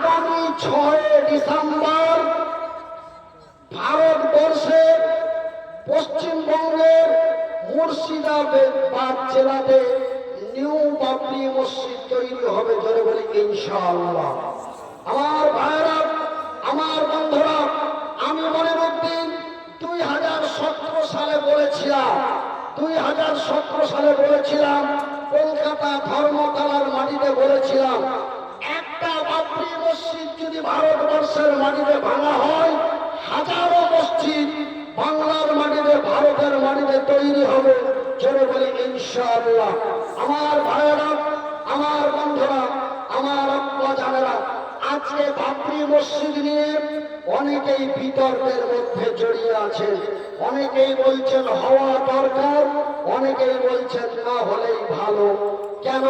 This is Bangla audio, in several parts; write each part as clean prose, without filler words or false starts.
আগামী 6 ডিসেম্বর ভারতবর্ষের পশ্চিমবঙ্গের মুর্শিদাবাদ জেলাতে নিউ বাবরি মসজিদ তৈরি হবে। জোরে বলি ইনশাআল্লাহ। আমার ভাইরা, আমার বন্ধুরা, আমি মনিরউদ্দিন 2017 সালে বলেছিলাম কলকাতা ধর্মতলার মাটিতে বলেছিলাম, একটা বাবরি মসজিদ যদি ভারতবর্ষের মাটিতে ভাঙা হয়, হাজারো মসজিদ বাংলার মাটিতে, ভারতের মাটিতে তৈরি হবে। জোরে বলি ইনশাআল্লাহ। আমার ভাইয়েরা, আমার বন্ধুরা, আমার আব্বা জানেরা, আজকে বাবরি মসজিদ নিয়ে অনেকেই বিতর্কের মধ্যে জড়িয়ে আছেন। অনেকেই বলছেন হওয়া দরকার, অনেকেই বলছেন না হলেই ভালো। কেন?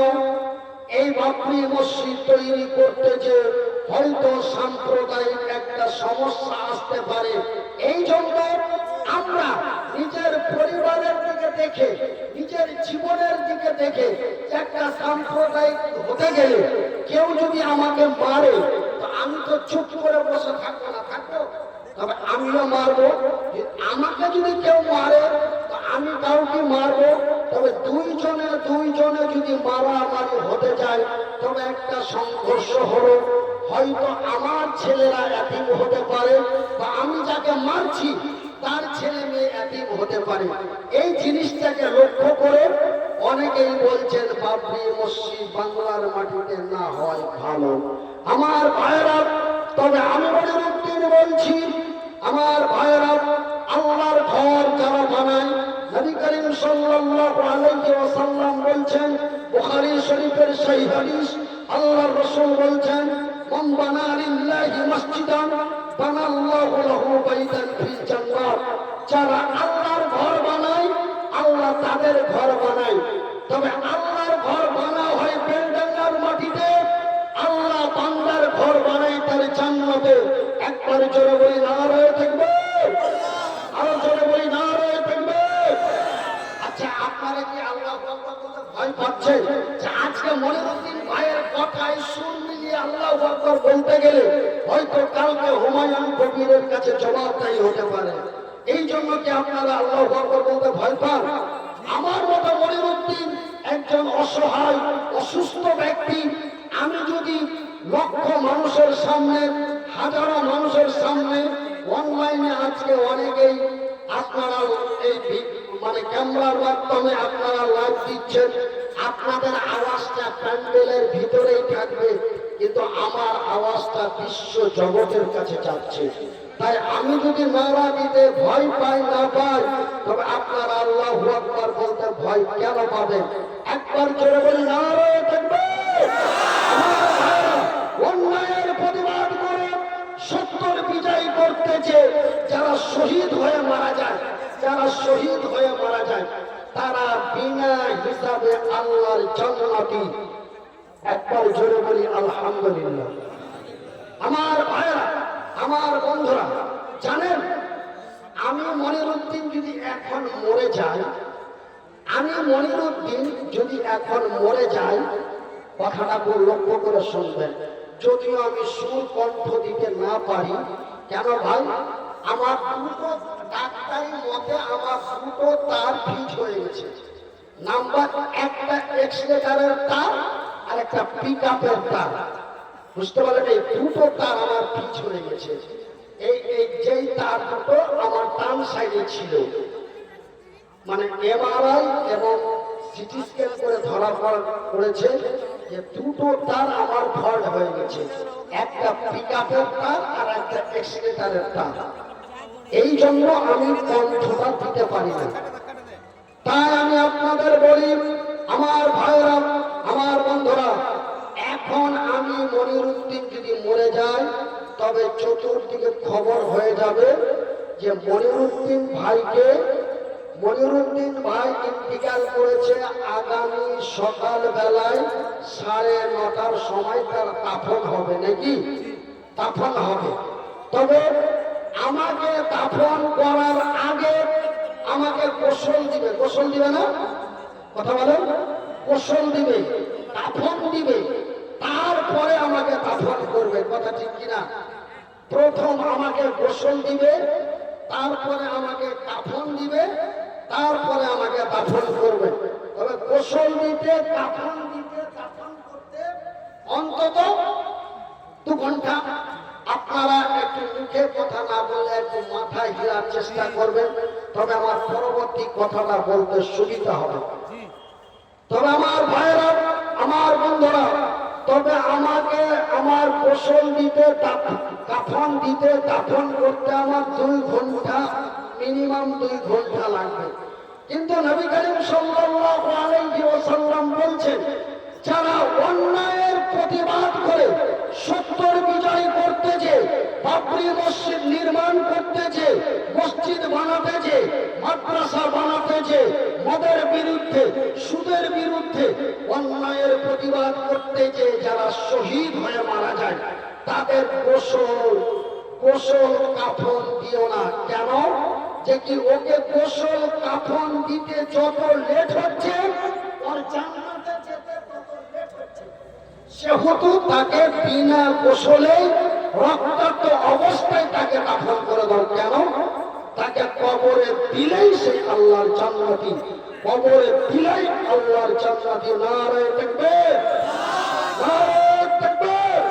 এই বাবরি মসজিদ তৈরি করতে যে হয়তো সাম্প্রদায়িক একটা সমস্যা আসতে পারে, এই জন্য আমরা নিজের পরিবারের দিকে দেখে, নিজের জীবনের দিকে দেখে, একটা সাম্প্রদায়িক হতে গেলে কেউ যদি আমাকে মারে, তো আমি তো চুপ করে বসে থাকবো না, থাকবো, তবে আমিও মারবো। আমাকে যদি কেউ মারে, তো আমি কাউকে মারবো। তবে দুইজনে যদি মারামারি হতে যায়, তবে একটা সংঘর্ষ হলো, হয়তো আমার ছেলেরা এতিম হতে পারে, বা আমি যাকে মারছি তার ছেলে মেয়ে এতিম হতে পারে। এই জিনিসটাকে লক্ষ্য করে অনেকেই বলছেন বাবরি মসজিদ বাংলার মাটিতে না হয় ভালো। আমার ভাইয়েরা, তবে আমি মনিরউদ্দিন বলছি, আমার ভাইয়েরা, আল্লাহর ঘর যারা বানায়, নবী করিম সাল্লাল্লাহু আলাইহি ওয়াসাল্লাম বলছেন, বুখারী শরীফের সহিহ হাদিস, আল্লাহর রাসূল বলছেন, মান বানা লিল্লাহি মসজিদান বানাল্লাহু লাহু বাইতান ফিল জান্নাহ। যারা আল্লাহর ঘর বানায়, আল্লাহ তাদের ঘর বানায়। তবে আল্লাহর ঘর বানা হয় বেলডাঙ্গার মাটিতে, আল্লাহ বান্দার ঘর বানায় তার জান্নাতে। একবার জোরে বলি নারায়ে তাকবীর, আরো জোরে বলি নারায়ে তাকবীর। আচ্ছা, আপনারা কি আল্লাহু আকবার বলতে ভয় পাচ্ছেন? যে আজকে মনিরউদ্দিন ভাইয়ের কথায় সুর মিলিয়ে আল্লাহু আকবার বলতে গেলে হয়তো কালকে হুমায়ুন কবিরের কাছে জবাবদাহি হতে পারে। এই জন্য কি আপনারা আল্লাহু আকবার বলতে ভয় পান? আমার মতো মনিরউদ্দিন একজন অসহায় অসুস্থ ব্যক্তি, আমি যদি লক্ষ মানুষের সামনে, হাজারো মানুষের সামনে, অনলাইনে আজকে অনেকেই আপনারা এই ক্যামেরার মাধ্যমে আপনারা লাইভ দিচ্ছেন, আপনাদের আওয়াজটা প্যান্ডেলের ভিতরেই থাকবে, কিন্তু আমার আওয়াজটা বিশ্ব জগতের কাছে যাচ্ছে। তাই আমি যদি নারা দিতে ভয় পাই না পাই, তবে আপনারা আল্লাহু আকবার বলতে ভয় কেন পাবেন? একবার জোরে বলি নারায়ে তাকবীর। অন্যায়ের প্রতিবাদ করে সত্যের বিজয় করতেছে যারা শহীদ হয়ে মারা যায়, তারা বিনা হিসাবে আল্লাহর জান্নাতি। একবার জোরে বলি আলহামদুলিল্লাহ। আমার ভাইরা, আমার বন্ধুরা, জানেন আমি মনিরউদ্দিন যদি এখন মরে যাই, কথাটা লক্ষ্য করে শুনবেন, যদিও আমি সুর কণ্ঠ দিতে না পারি। কেন ভাই? আমার দুটো ডাক্তারি মতে আমার দুটো তার ফিট হয়ে গেছে। নাম্বার একটা এক্সিলেটারের তার আর একটা পিকআপের তার, বুঝতে পারলেন? এই দুটো তার আমার ফিট হয়ে গেছে। যেই তার দুটো আমার ডান সাইডে ছিল, মানে এমআরআই এবং সিটি স্ক্যান করে ধরা পড়েছে যে দুটো তার আমার ফল্ট হয়ে গেছে, একটা পিকআপের তার আর একটা এক্সিলেটারের তার। এই জন্য আমি কণ্ঠটা দিতে পারি না। তাই আমি আপনাদের বলি, আমার ভাইরা, আমার বন্ধুরা, এখন আমি মনিরউদ্দিন যদি মরে যাই, তবে চতুর্দিকে খবর হয়ে যাবে যে মনিরউদ্দিন ভাই ইন্তিকাল করেছে। আগামী সকাল বেলায় 9:30টার সময় তার দাফন হবে, নাকি? দাফন হবে। তবে আমাকে দাফন করার আগে আমাকে গোসল দিবে না? কথা বলেন। গোসল দিবে, দাফন দিবে, তারপরে আমাকে দাফন করবে। কথা কিনা? প্রথম আমাকে গোসল দিবে, তারপরে আমাকে কাফন দিবে, তারপরে আমাকে দাফন করবে। তবে গোসল দিতে, কাফন দিতে, দাফন করতে অন্তত 2 ঘন্টা। আপনারা একটু মুখে কথা না বললে একটু মাথায় ঘিরার চেষ্টা করবেন, তবে আমার পরবর্তী কথাটা বলতে সুবিধা হবে। তবে আমার ভাইয়েরা, আমার বন্ধুরা, তবে আমাকে আমার গোসল দিতে, কাফন দিতে, দাফন করতে আমার 2 ঘন্টা, মিনিমাম 2 ঘন্টা লাগবে। কিন্তু নবী করিম সাল্লাল্লাহু আলাইহি ওয়াসাল্লাম বলছেন, যারা অন্যায়ের প্রতিবাদ করে সত্যের বিজয় করতে যে, বাবরি মসজিদ নির্মাণ করতে যে, মসজিদ বানাতে যে, মাদ্রাসা বানাতে যে, মদের বিরুদ্ধে, সুদের বিরুদ্ধে অন্যায়ের প্রতিবাদ করতে যে যারা শহীদ হয়ে মারা যায়, তাদের গোসল কাফন দিও না। কেন? যে কি ওকে গোসল কাফন দিতে যত লেট হচ্ছে, ওর জান্নাতে যেতে তত লেট হচ্ছে। সেহেতু তাকে বিনা গোসলে রক্তাক্ত অবস্থায় তাকে কাফন করে দাও। কেন? তাকে কবরে দিলেই সে আল্লাহর জান্নাতি, কবরে দিলেই আল্লাহর জান্নাতি। নারে তাকবীর, নারে তাকবীর।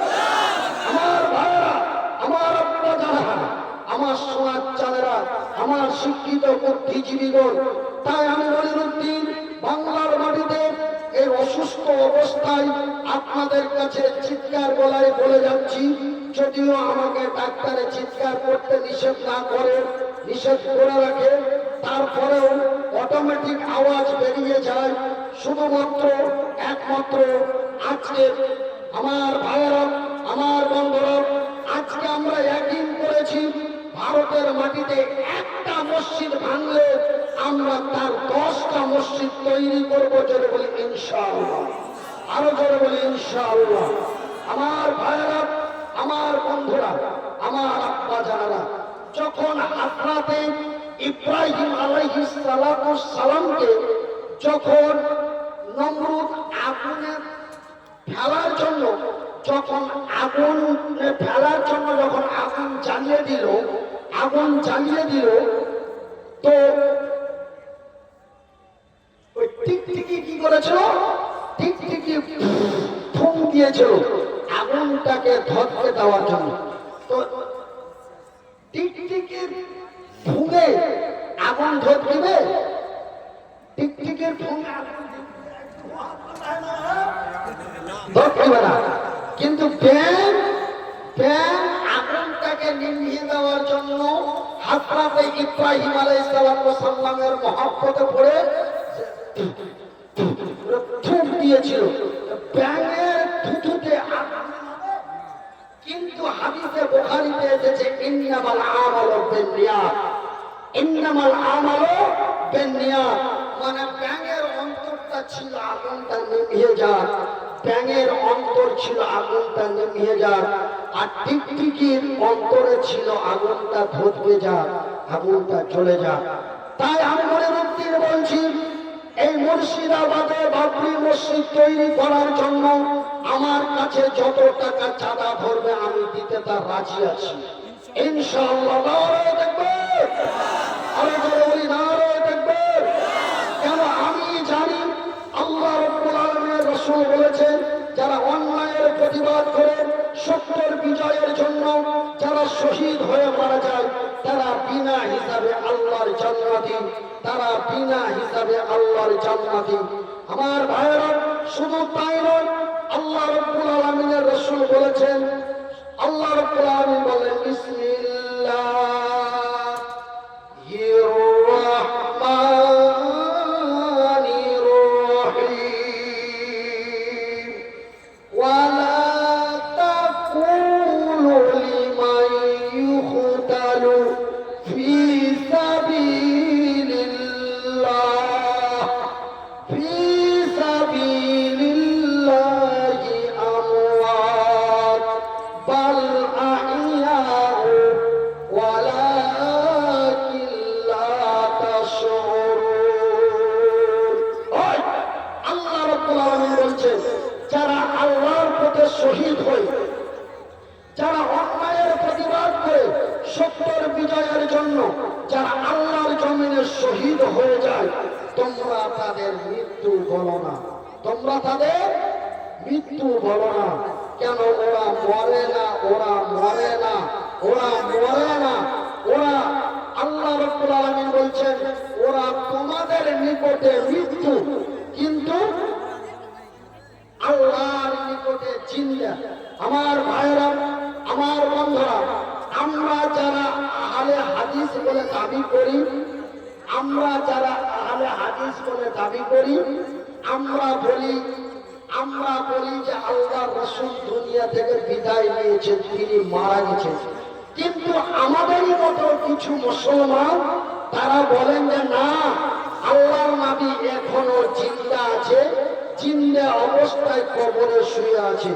আমার ভাইরা, আমার আব্বা যারা, আমার সোনার চাঁদেরা, আমার শিক্ষিত বুদ্ধিজীবীগণ, তাই আমি মনিরুদ্দিন বাংলার মাটিতে এই অসুস্থ অবস্থায় আপনাদের কাছে চিৎকার গলায় বলে যাচ্ছি। যদিও আমাকে ডাক্তারে চিৎকার করতে নিষেধ না করে, নিষেধ করে রাখে, তারপরেও অটোমেটিক আওয়াজ বেরিয়ে যায়। শুধুমাত্র একমাত্র আজকে আমার ভাইয়েরা, আমার বন্ধুরা, আজকে আমরা একদিন করেছি, ভারতের মাটিতে একটা মসজিদ ভাঙলে আমরা তার 10টা মসজিদ তৈরি করবো। জোরে বলি ইনশাআল্লাহ, আরো জোরে বলি ইনশাআল্লাহ। আমার ভাইয়েরা, আমার বন্ধুরা, আমার আব্বা জানারা, যখন হাজরাতে ইব্রাহিম আলাইহিস সালামকে যখন নমরুদ আগুনে ফেলার জন্য, যখন আগুন ফেলার জন্য যখন আগুন জ্বালিয়ে দিল, আগুন জ্বালিয়ে দিল, তো ওই টিকটিকি কি করেছিল? টিকটিকি ফুঁক দিয়েছিল আগুনটাকে ধরতে দেওয়ার জন্য। তো টিকটিকির ফুঁকে আগুন ধর দিবে? টিকটিকির ফুঁকে ধরবে না। কিন্তু ব্যাং আগুনটাকে নিভিয়ে দেওয়ার জন্য হযরত ইব্রাহিম আলাইহিস সালামের মহব্বতে পড়ে থুক দিয়েছিল। ব্যাঙের থুথুতে আগুন, কিন্তু হাদিসে বুখারীতে এসেছে ইন্নামাল আমালু বিন্নিয়াত, ইন্নামাল আমালু বিন্নিয়াত, মানে ব্যাঙের অন্তরটা ছিল আগুনটা নিভিয়ে যাক, ব্যাঙের অন্তর ছিল আগুনটা নিভিয়ে যাক, আর টিকটিকির অন্তরে ছিল আগুনটা ধরতে যাক, আগুনটা চলে যাক। তাই আমি মনিরুদ্দিন বলছি, এই মুর্শিদাবাদে বাবরি মসজিদ তৈরি করার জন্য আমার কাছে যত টাকা চাঁদা ধরবে আমি দিতে তার রাজি আছি ইনশাআল্লাহ। নারে তাকবীর, আরে জোরে বলি নারে তাকবীর। কেন? আমি জানি আল্লাহ রাব্বুল আলামিনের রাসূল বলেছেন, যারা অন্যায়ের প্রতিবাদ করে সত্যের বিজয়ের জন্য যারা শহীদ হয়ে মারা যায়, তারা বিনা হিসাবে আল্লাহর জান্নাতি, তারা বিনা হিসাবে আল্লাহর জান্নাতি। আমার ভাইয়েরা, শুধু তাই নয়, আল্লাহ রাব্বুল আলামিনের রাসূল বলেছেন, আল্লাহ রাব্বুল আলামিন বলেন, বিসমিল্লাহির রাহমানির রহিম, ওয়ালা তাকুলু লিমান ইউকতালু ফি সাবিলিল্লাহ, ফি সাবিলিল্লাহি আমওয়াত না, তোমরা তাদের মৃত্যু বলো না। কেন? ওরা মরে না, ওরা মরে না, ওরা মরে না, ওরা, আল্লাহ রাব্বুল আলামিন বলছেন ওরা তোমাদের নিকটে মৃত্যু, কিন্তু আল্লাহর নিকটে জিন্দা। আমার ভাইরা, আমার বন্ধুরা, আমরা যারা আহলে হাদিস বলে দাবি করি, আমরা যারা আহলে হাদিস বলে দাবি করি, আমরা বলি যে আল্লাহ রাসূল দুনিয়া থেকে বিদায় নিয়েছেন, তিনি মারা গেছেন। কিন্তু আমাদেরই মতো কিছু মুসলমান তারা বলেন যে না, আল্লাহর নবী এখনো জিন্দা আছে, জিন্দা অবস্থায় কবরে শুয়ে আছে।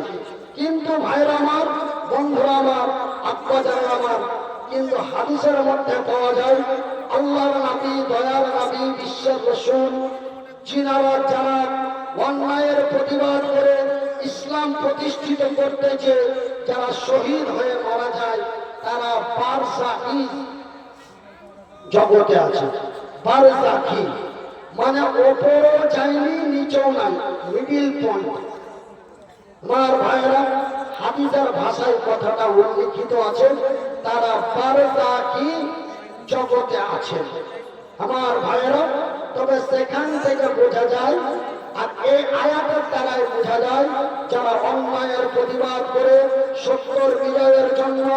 কিন্তু ভাইরা আমার, বন্ধুরা আমার, আব্বাজান আমার, কিন্তু হাদিসের মধ্যে পাওয়া যায় আল্লাহর নবী, দয়ার নবী, বিশ্বের রাসূল, জিনারা যারা অন্যায়ের প্রতিবাদ করে ইসলাম প্রতিষ্ঠিত করতে যে যারা শহীদ হয়ে মারা যায়, তারা বারজাখী জগতে আছে। বারজাখী মানে ওপরও যায়নি, নিচেও নাই, মিডিল পয়েন্ট। আমার ভাইরা, হাদিসের ভাষায় কথাটা উল্লিখিত আছে, তারা বারজাখী জগতে আছেন। আমার ভাইরা, তবে সেখান থেকে বোঝা যায়, আর এই আয়াতের দ্বারাই বোঝা যায়, যারা অন্যায়ের প্রতিবাদ করে সত্যর বিজয়ের জন্য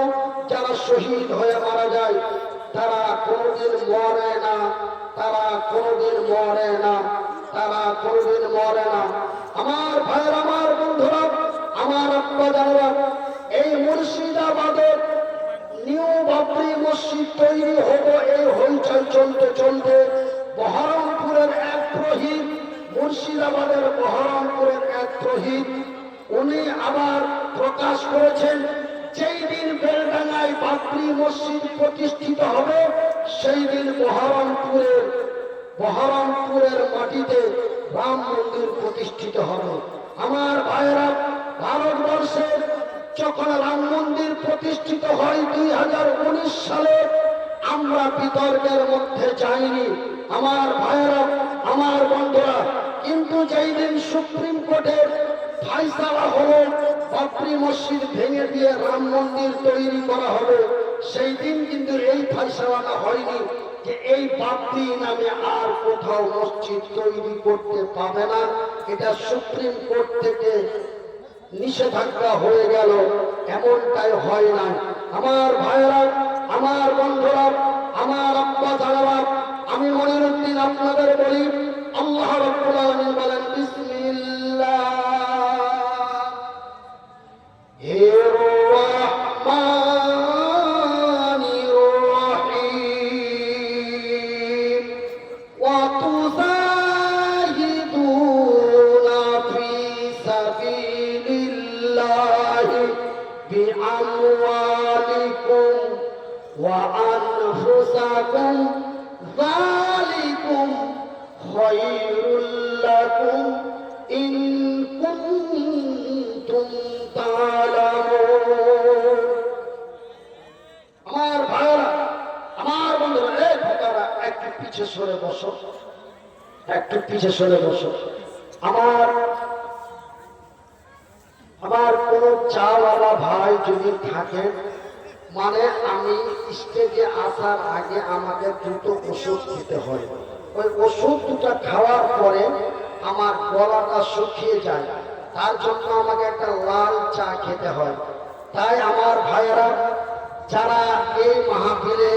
যারা শহীদ হয়ে মারা যায়, তারা কোনোদিন মরে না, তারা কোনোদিন মরে না, তারা কোনোদিন মরে না। আমার ভাইয়ের, আমার বন্ধুরা, আমার আব্বাজানেরা, এই মুর্শিদাবাদের নিউ বাবরি মসজিদ তৈরি হবো, এই হইচই চলতে চলতে বহরমপুরের এক পুরোহিত, মুর্শিদাবাদের বহরমপুরের এক পুরোহিত, উনি আবার প্রকাশ করেছেন যেই দিন বেলডাঙ্গায় বাবরি মসজিদ প্রতিষ্ঠিত হবে, সেই দিন বহরমপুরের মাটিতে রাম মন্দির প্রতিষ্ঠিত হবে। আমার ভাইয়েরা, ভারতবর্ষের যখন রাম মন্দির প্রতিষ্ঠিত হয় 2019 সালে, আমরা বিতর্কের মধ্যে যাইনি। আমার ভাইয়েরা, আমার বন্ধুরা, কিন্তু যেই দিন সুপ্রিম কোর্টের ফায়সালা হলো বাবরি মসজিদ ভেঙে দিয়ে রাম মন্দির তৈরি করা হবে, সেই দিন কিন্তু এই ফায়সালাটা হয়নি যে এই বাবরি নামে আর কোথাও মসজিদ তৈরি করতে পাবে না। এটা সুপ্রিম কোর্ট থেকে নিষেধাজ্ঞা হয়ে গেল, এমনটাই হয় না। আমার ভাইয়েরা, আমার বন্ধুরা, আমার আব্বা জানারা, আমি মনিরুদ্দিন আপনাদের বলি, আল্লাহ রাব্বুল আলামিন বলেন বিসমিল্লাহির রাহমানির রহিম ওয়া তুজাহিদুনা ফি সাবিলিল্লাহি বিআমওয়ালিকুম ওয়া আনফুসাকুম যালিকুম খায়রুল লাকুম ইন কুনতুম তা'লামুন। আমার ভাইরা, আমার বন্ধুরা, এই ভাইরা একটু পিছে সরে বসো, একটু পিছে সরে বসো। আমার কোন চাওয়ালা ভাই যদি থাকেন, মানে আমি স্টেজে আসার আগে আমাকে দুটো ওষুধ খেতে হয়, ওই ওষুধ দুটো খাওয়ার পরে আমার গলাটা শুকিয়ে যায়, তার জন্য আমাকে একটা লাল চা খেতে হয়। তাই আমার ভাইয়েরা, যারা এই মাহফিলে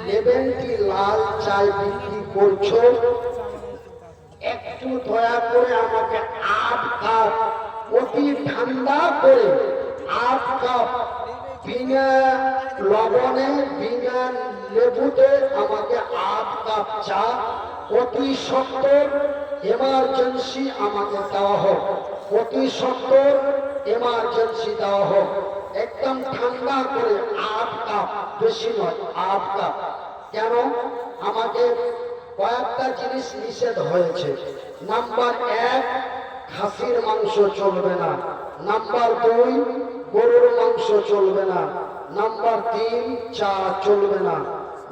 লেবেনটি লাল চায় বিক্রি করছো, একটু দয়া করে আমাকে 8 কাপ অতি ঠান্ডা করে 8 কাপ বিনা লবণে বিনা লেবুতে আমাকে 8 কাপ চা অতি সত্তর এমার্জেন্সি আমাকে দেওয়া হোক, অতি সত্তর এমার্জেন্সি দেওয়া হোক, একদম ঠান্ডা করে 8 কাপ, বেশি নয় 8 কাপ। কেন? আমাকে কয়েকটা জিনিস নিষেধ হয়েছে। নাম্বার 1, খাসির মাংস চলবে না। নাম্বার 2, গরুর মাংস চলবে না। নাম্বার 3, চা চলবে না।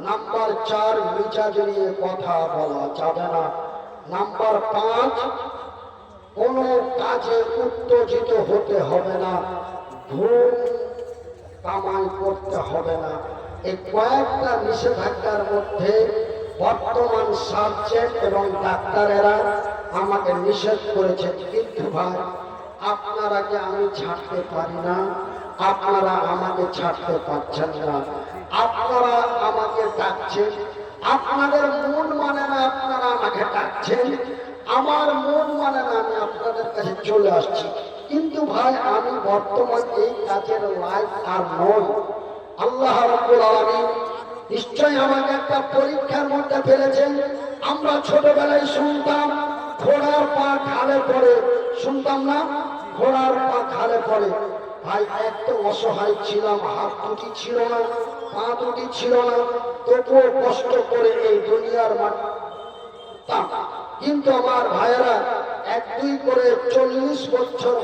নাম্বার 4, মিজাজ নিয়ে কথা বলা যাবে না। নাম্বার 5, কোনো কাজে উত্তেজিত হতে হবে না, ধূম কামাই করতে হবে না। এই কয়েকটা নিষেধাজ্ঞার মধ্যে বর্তমান সার্জেন্ট এবং ডাক্তারেরা আমাকে নিষেধ করেছে। কিন্তু ভাই, আপনারাকে আমি ছাড়তে পারি না, আপনারা আমাকে ছাড়তে পারছেন না। আপনারা আমাকে ডাকছেন, আপনাদের মন মানে না আপনারা আমাকে ডাকছেন, আমার মন মানে না আমি আপনাদের কাছে চলে আসছি। কিন্তু ভাই, আমি বর্তমান এই কাজের লাইফ আর নই। আল্লাহ রাব্বুল আলামিন নিশ্চয় আমাকে একটা পরীক্ষার মধ্যে ফেলেছেন। আমরা ছোটবেলায় শুনতাম ঘোড়ার পা খালে পড়ে, শুনতাম না? ঘোড়ার পা খালে পড়ে। ভাই, এত অসহায় ছিলাম, হাত দুটি ছিল না, পা দুটি ছিল না, তবুও কষ্ট করে এই দুনিয়ার মাটি। কিন্তু আমার ভাইয়েরা, এক দুই করে 40 বছর,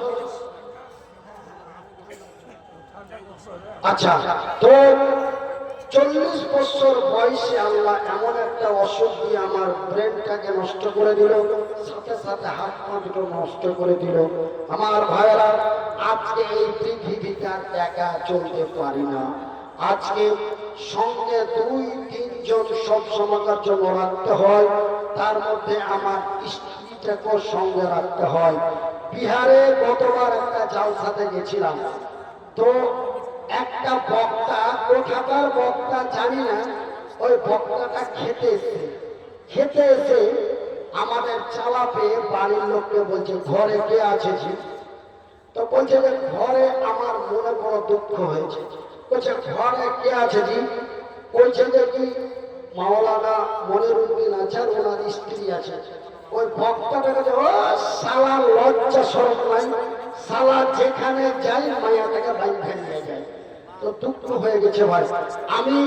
আচ্ছা তো 40 বছর বয়সে আল্লাহ এমন একটা অসুখ দিয়ে আমার ব্রেনটাকে নষ্ট করে দিল, সাথে সাথে হাত পা দুটো নষ্ট করে দিল। আমার ভাইয়েরা, আজকে এই পৃথিবীটা একা চলতে পারি না। আজকে সঙ্গে 2-3 জন সব সময়কার জন্য রাখতে হয়, তার মধ্যে আমার স্ত্রীটাকেও সঙ্গে রাখতে হয়। বিহারে গতবার একটা জালসাতে গেছিলাম, তো একটা বক্তা, কোথাকার বক্তা জানি না, ওই বক্তাটা খেতে এসে আমাদের চালা পেয়ে বাড়ির লোককে বলছে, ঘরে কে আছে জি? তো বলছে যে ঘরে আমার মনে বড় দুঃখ হয়েছে। বলছে ঘরে কে আছে জি? বলছে যে কি মাওলানা মনিরুদ্দিন আছে, ওনার স্ত্রী আছে। ওই বক্তাটা কাছে, ও শালা লজ্জা শরম নাই, শালা যেখানে যাই মায়াটাকে বাইরে নিয়ে যায়। তো দুঃখ হয়ে গেছে ভাই। আমি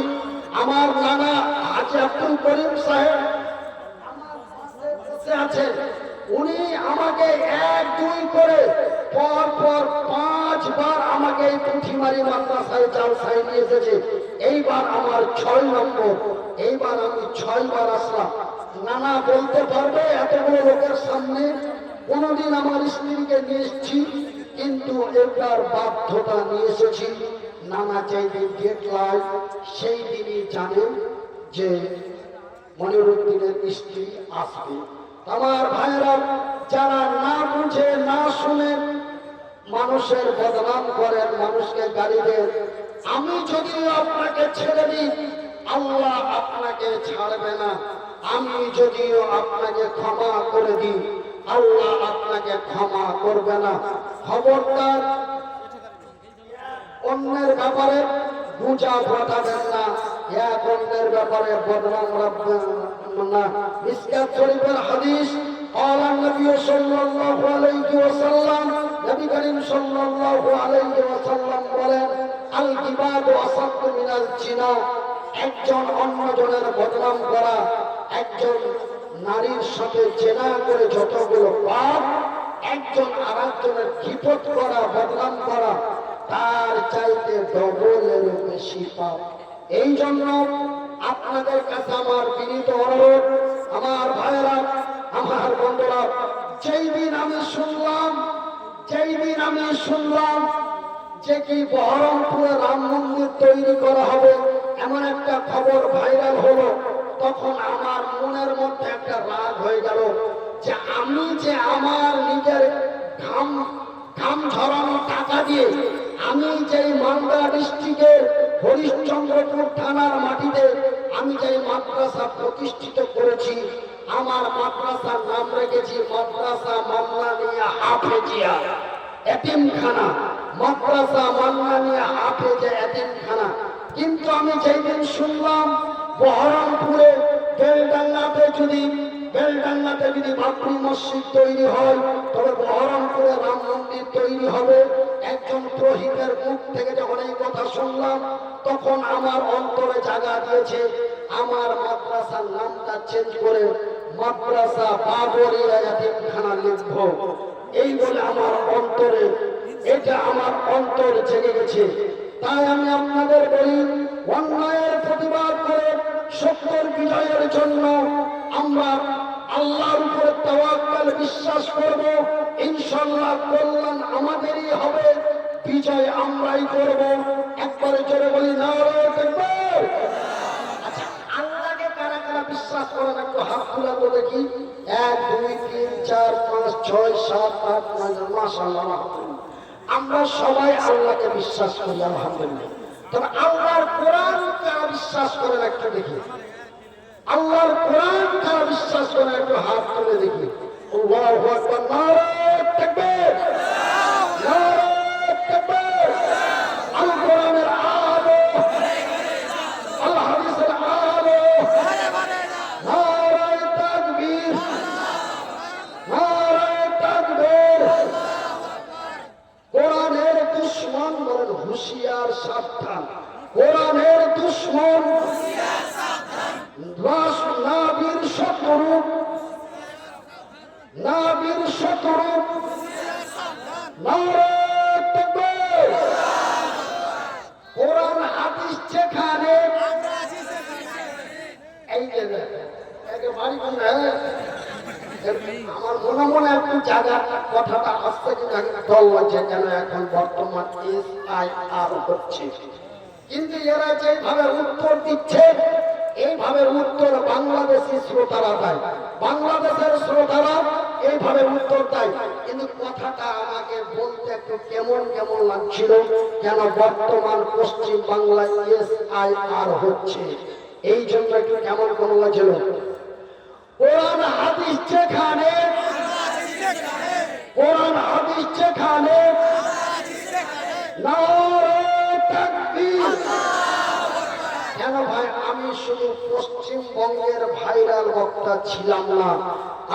আমার নানা হাজী আব্দুল করিম সাহেব আমার পাশে বসে আছেন, উনি আমাকে 1-2 করে পর পর 5 বার আমাকে এই পুঁথিমারি মাদ্রাসায় জালসায় নিয়ে এসেছে। এইবার আমার 6 নম্বর, এইবার আমি 6 বার আসলাম। নানা বলতে পারবে এতগুলো লোকের সামনে কোনদিন আমার স্ত্রীকে নিয়ে এসেছি, কিন্তু এটার বাধ্যতা নিয়ে এসেছি। নানা যেদিন দেখলাম সেই দিনই জানেন যে মনিরুদ্দিনের স্ত্রী আসবে। আমার ভাইরা, যারা না বুঝে না শুনে মানুষের বদনাম করেন, মানুষকে গালি দেন, আমি যদিও আপনাকে ছেড়ে দিই, আল্লাহ আপনাকে ছাড়বে না। আমি যদিও আপনাকে ক্ষমা করে দিই, আল্লাহ আপনাকে ক্ষমা করবে না। খবরদার অন্যের ব্যাপারে গুজব রটাবেন না, এক অন্যের ব্যাপারে বদনাম রাখবেন না। মিসকাত শরীফের হাদিস, قال النبي صلى الله عليه وسلم, নবী করিম সাল্লাল্লাহু আলাইহি ওয়াসাল্লাম বলেন, আল গিবাদু আসাদ্দু মিনাল জিনা। একজন অন্যজনের বদনাম করা, একজন নারীর সাথে জেনা করে যতগুলো পাপ, একজন আরেকজনের গীবত করা, বদনাম করা, তার চাইতে ডবলের বেশি পাপ। এই জন্য আপনাদের কাছে আমার বিনীত অনুরোধ, আমার ভাইয়েরা, আমার বন্ধুরা, যেই দিন আমি শুনলাম যে কি বহরমপুরে রাম মন্দির তৈরি করা হবে, এমন একটা খবর ভাইরাল হলো, তখন আমার মনের মধ্যে একটা রাগ হয়ে গেল যে আমি যে আমার নিজের ঘাম ঝরানো টাকা দিয়ে আমি যে মালদা ডিস্ট্রিক্টের হরিশ্চন্দ্রপুর থানার মাটিতে আমি যে মাদ্রাসা প্রতিষ্ঠিত করেছি, আমার মাদ্রাসার নাম রেখেছি মাদ্রাসা মান্নানিয়া হাফেজিয়া এতিমখানা, মাদ্রাসা মান্নানিয়া হাফেজিয়া এতিমখানা। কিন্তু আমি যেদিন শুনলাম বহরমপুরে বেলডাঙ্গাতে যদি বাবরি মসজিদ তৈরি হয়, তবে বহরমপুরে রাম মন্দির তৈরি হবে, একজন পুরোহিতের মুখ থেকে যখন এই কথা শুনলাম, তখন আমার অন্তরে জায়গা দিয়েছে আমার মাদ্রাসার নামটা চেঞ্জ করে মাদ্রাসা বাবরিয়া এতিমখানা লিখব। এই বলে আমার অন্তরে, এটা আমার অন্তর জেগে গেছে। তাই আমি আপনাদের বলি, অন্যায়ের প্রতিবাদ করে সত্যের বিজয়ের জন্য আমরা আল্লাহর উপরে তাওয়াক্কুল বিশ্বাস করব ইনশাআল্লাহ কল্যাণ আমাদেরই হবে, বিজয় আমরাই করব। একবারে জোরে বলি নারে তাকবীর। আচ্ছা, আল্লাহকে কারা কারা বিশ্বাস করেন একটু হাত তুলে তো দেখি। 1 2 3 4 5 6 7 8 9 মাশাআল্লাহ। আমরা সবাই আল্লাহকে বিশ্বাস করি আলহামদুলিল্লাহ। তবে আল্লাহর কোরআন কারা বিশ্বাস করেন একটু দেখি। আল্লাহর কোরআন কারা বিশ্বাস করেন একটু হাত তুলে দেখি। আল্লাহু আকবার, নারে তাকবীর, নারে তাকবীর। আল কোরআনের আলো, আল হাদিসের আলো, নারে তাকবীর, নারে তাকবীর। কোরআনের দুশমন বলেন হুঁশিয়ার সাবধান। কোরআনের দুশমন নাবির শত্রু, নাবির শত্রু, নারে তাকবীর। কোরআন হাদিস যেখানে এই যে বাড়ি আমার মনে মনে একটু জায়গা কথাটা আসতে দল লাগছে কেন এখন বর্তমান SIR হচ্ছে, কিন্তু এরা যেভাবে উত্তর দিচ্ছে এইভাবে উত্তর বাংলাদেশি শ্রোতারা দেয়, বাংলাদেশের শ্রোতারা এইভাবে উত্তর দেয়। কিন্তু কথাটা আমাকে বলতে একটু কেমন কেমন লাগছিল, কেন বর্তমান পশ্চিম বাংলায় SIR হচ্ছে, এই জন্য একটু কেমন কেমন লাগছিল। কোরআন হাদিস যেখানে, কোরআন হাদিস যেখানে, নারে তাকবীর। কেন ভাই, আমি শুধু পশ্চিমবঙ্গের ভাইরাল বক্তা ছিলাম না,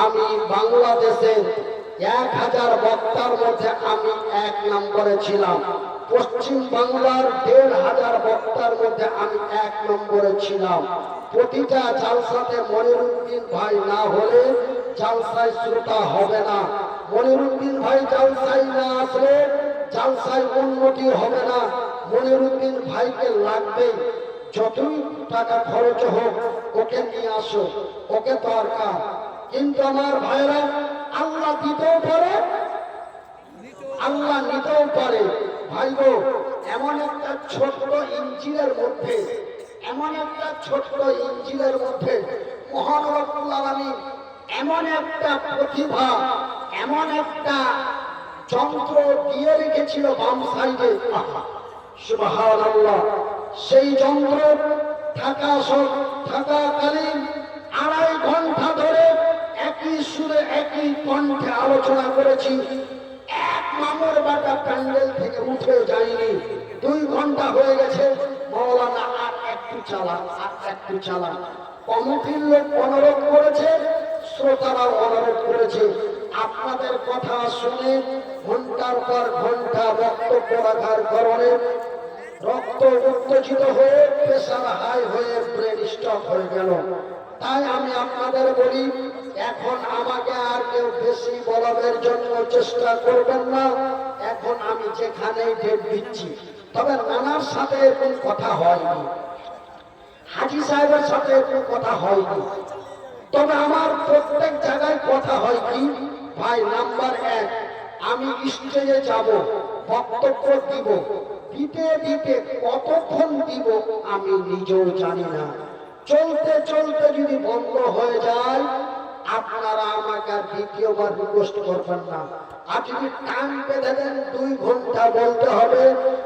আমি বাংলাদেশের 1000 বক্তার মধ্যে আমি 1 নম্বরে ছিলাম। পশ্চিম বাংলার 1500 বক্তার মধ্যে আমি 1 নম্বরে ছিলাম। প্রতিটা জালসাতে মনিরুদ্দিন ভাই না হলে জালসায় শ্রোতা হবে না। মনিরুদ্দিন ভাই জালসায় না আসলে জালসায় উন্নতি হবে না। মনিরুদ্দিন ভাইকে লাগবে, যতই টাকা খরচ হোক ওকে নিয়ে আসো, ওকে দরকার। কিন্তু আমার ভাইরা, আল্লাহ দিতেও পারে, আল্লাহ নিতেও পারে। ভাই গো, এমন একটা ছোট্ট ইঞ্জিনের মধ্যে, এমন একটা ছোট্ট ইঞ্জিনের মধ্যে মহান রব্বুল আলামিন এমন একটা প্রতিভা, এমন একটা যন্ত্র দিয়ে রেখেছিল বাম সাইডে, সুবহানাল্লাহ। সেই যন্ত্র থাকাকালীন 2.5 ঘন্টা ধরে একই সুরে একই কণ্ঠে আলোচনা করেছি। এক মামুর বাটা প্যান্ডেল থেকে উঠে যায়নি। 2 ঘন্টা হয়ে গেছে, মাওলানা আর একটু চালান, আর একটু চালান। কমিটির লোক অনুরোধ করেছে, শ্রোতারাও অনুরোধ করেছে। আপনাদের কথা শুনে ঘন্টার পর ঘন্টা বক্তব্য রাখার কারণে রক্ত উত্তেজিত হয়ে প্রেসার হাই হয়ে ব্রেন স্ট্রোক হয়ে গেল। তাই আমি আপনাদের বলি, এখন আমাকে আর কেউ বেশি বলার জন্য চেষ্টা করবেন না। এখন আমি যেখানেই ডেট দিচ্ছি, তবে নানার সাথে এরকম কথা হয়নি, হাজি সাহেবের সাথে এরকম কথা হয়নি। তবে আমার প্রত্যেক জায়গায় কথা হয় কি ভাই, নাম্বার 1, আমি স্টেজে যাব, বক্তব্য দিব, দিতে দিতে কতক্ষণ দিব আমি নিজেও জানি না। চলতে চলতে যদি বন্ধ হয়ে যায়, আপনারা আমাকে আর দ্বিতীয়বার রিকোয়েস্ট করবেন না। আর যদি টাইম বেঁধে দেন 2 ঘন্টা বলতে হবে,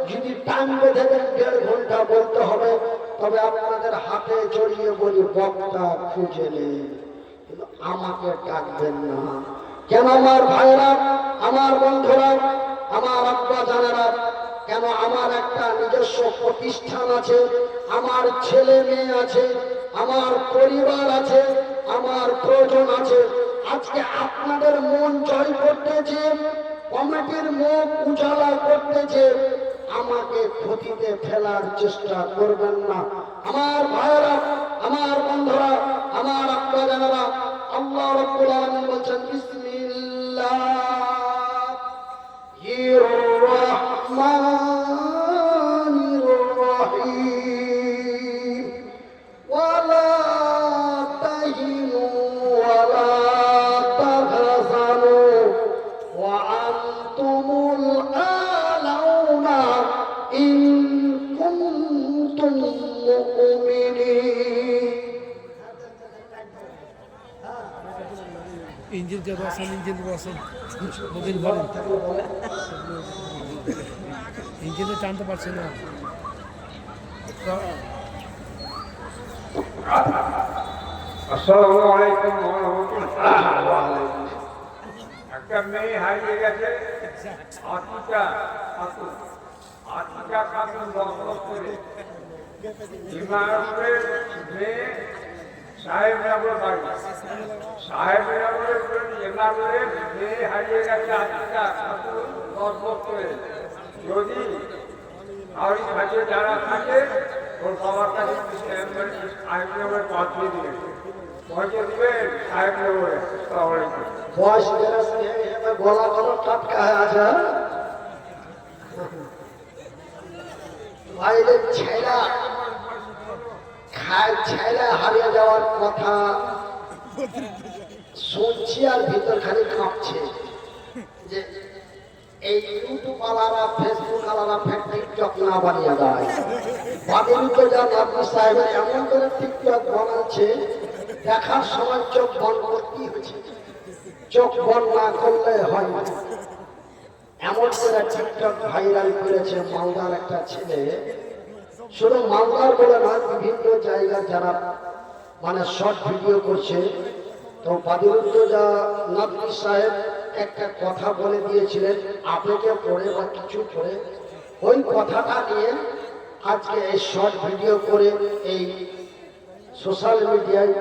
যদি টাইম বেঁধে দেন 1.5 ঘন্টা বলতে হবে, তবে আপনাদের হাতে জড়িয়ে বলি বক্তা খুঁজে নেই, কিন্তু আমাকে ডাকবেন না। কেন আমার ভাইরা, আমার বন্ধুরা, আমার আব্বা জানেরা, কেন আমার একটা নিজস্ব প্রতিষ্ঠান আছে, আমার ছেলে মেয়ে আছে, আমার পরিবার আছে, আমার প্রয়োজন আছে। আজকে আপনাদের মন জয় করতেছে, কমিটির মুখ উজালা করতেছে, আমাকে ক্ষতিতে ফেলার চেষ্টা করবেন না। আমার ভাইরা, আমার বন্ধুরা, আমার আব্বা জানেরা, আল্লাহ রাব্বুল আলামিন বলেন বিসমিল্লাহির রহমানির রহিম ওয়ালা তাহিনু ওয়ালা তাহজানু ইন কুনতুম মুমিনিন। ইঞ্জিন যে বসেন মোবিল বলেন, ইঞ্জিনে টানতে পারছে না। আসসালামু আলাইকুম ওয়া রাহমাতুল্লাহ। একটা মেয়ে হারিয়ে গেছে, আতিকা খাতুন দস্তক করে ইমামের মেয়ে সাহেবনগর বাড়ি। সাহেবনগরের ইমামের মেয়ে হারিয়ে গেছে, আতিকা খাতুন দস্তক করে। যদি হাওড়ি থাকে যারা থাকে ওর বাবার কাছে সাহেবনগরের পাঠিয়ে দিয়েছে। পয়সা দিবেন সাহেবনগরে। আসসালামু আলাইকুম। বয়স গলা কোনো টাটকা আছে বাইরে ছেলা খায়, ছেলা হারিয়ে যাওয়ার কথা শুনছি আর ভিতর খালি কাঁপছে যে এই ইউটিউব আলারা, ফেসবুক আলারা ফের টিকটক না বানিয়ে দেয়। বাদিত যা নাদু সাহেবের এমন করে টিকটক বানাচ্ছে, দেখার সময় চোখ বন্ধ করতেই হচ্ছে, চোখ বন্ধ না করলে হয় না। এমন করে টিকটক ভাইরাল করেছে মালদার একটা ছেলে। শুধু মালদার বলে নয়, বিভিন্ন জায়গায় যারা মানে শর্ট ভিডিও করছে। তো বাদিউদ্দৌলা নদভী সাহেব একটা কথা বলে দিয়েছিলেন আপনাকে পড়ে বা কিছু পড়ে, ওই কথাটা নিয়ে আজকে এই শর্ট ভিডিও করে এই সোশ্যাল মিডিয়ায়।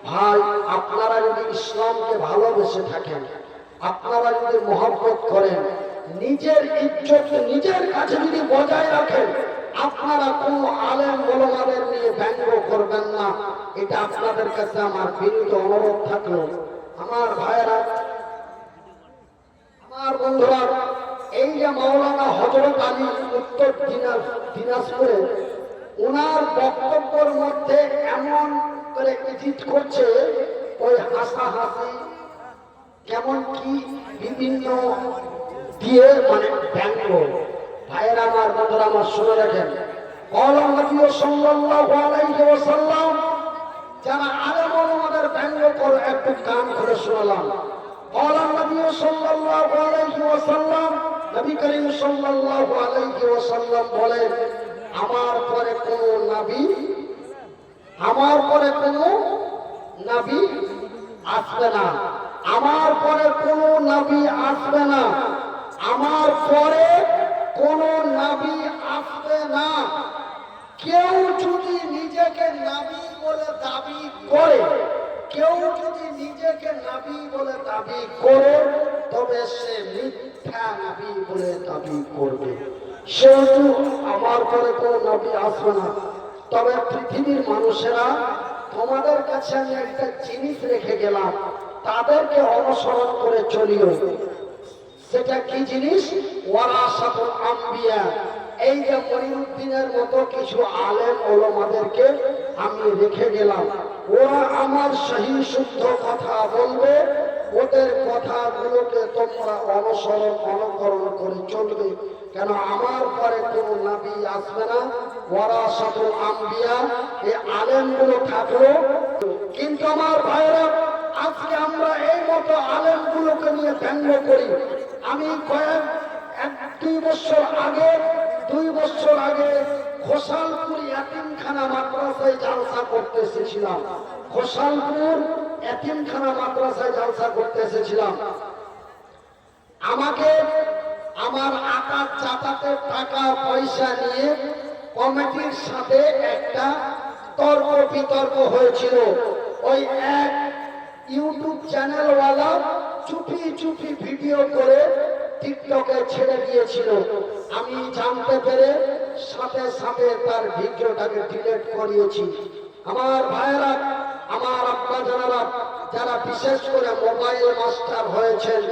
ভাই, আপনারা যদি ইসলামকে ভালোবেসে থাকেন, আপনারা যদি মহব্বত করেন, নিজের ইজ্জত নিজের কাছে যদি বজায় রাখেন, আপনারা কোনো আলেম ওলামাদের নিয়ে ব্যঙ্গ করবেন না। এটা আপনাদের কাছে আমার বিনীত অনুরোধ থাকলো। আমার ভাইয়েরা, আমার বন্ধুরা, এই যে মাওলানা হযরত আলী উত্তর দিনাজপুরে, ওনার বক্তব্যের মধ্যে এমন করে এডিট করছে, ওই হাসাহাসি কেমন কি বিভিন্ন দিয়ে মানে ব্যঙ্গ। ভাইয়েরা আমার, বন্ধুরা আমার, শুনে রাখেন। নবী সাল্লাল্লাহু আলাইহি ওয়াসাল্লাম যারা আলেম ওলামাদের ব্যঙ্গ করে, একটু কান করে শোনালাম। নবী সাল্লাল্লাহু আলাইহি ওয়াসাল্লাম, নবী করিম সাল্লাল্লাহু আলাইহি ওয়াসাল্লাম বলেন, আমার পরে কোনো নবী আসবে না। আমার পরে কোনো নবী আসবে না। আমার পরে কোনো নবী আসবে না। কেউ যদি নিজেকে নবী বলে দাবি করে, তবে সে মিথ্যা নবী বলে দাবি করবে। সেহেতু আমার পরে কোনো নবী আসবে না। তবে পৃথিবীর মানুষেরা, তোমাদের কাছে আমি একটা জিনিস রেখে গেলাম, তাদেরকে অনুসরণ করে চলিও। সেটা কি জিনিস? ওয়ারাসাতুল আম্বিয়া। এই যে মঈনুদ্দিনের মতো কিছু আলেম ওলামাদেরকে আমি রেখে গেলাম, ওরা আমার সহি শুদ্ধ কথা বলবে, ওদের কথাগুলোকে তোমরা অনুকরণ করে চলবে। কেন আমার পরে কোনো নবী আসবে না। ওয়ারাসাতুল আম্বিয়া, এই আলেমগুলো থাকলো। কিন্তু আমার ভাইরা, আজকে আমরা এই মতো আলেমগুলোকে নিয়ে ব্যঙ্গ করি। আমি দুই বছর আগে খোসালপুর এতিমখানা মাদ্রাসায় জালসা করতে এসেছিলাম। আমাকে আমার আকার চাচাতে টাকা পয়সা নিয়ে কমিটির সাথে একটা তর্ক বিতর্ক হয়েছিল। ওই এক ইউটিউব চ্যানেলওয়ালা চুপি ভিডিও করে টিকটকে ছেড়ে দিয়েছিল। আমি জানতে পেরে সাথে সাথে তার ভিডিওটাকে ডিলিট করিয়েছি। আমার ভাইয়েরা, আমার আব্বা জানারা, যারা বিশেষ করে মোবাইল মাস্টার হয়েছেন,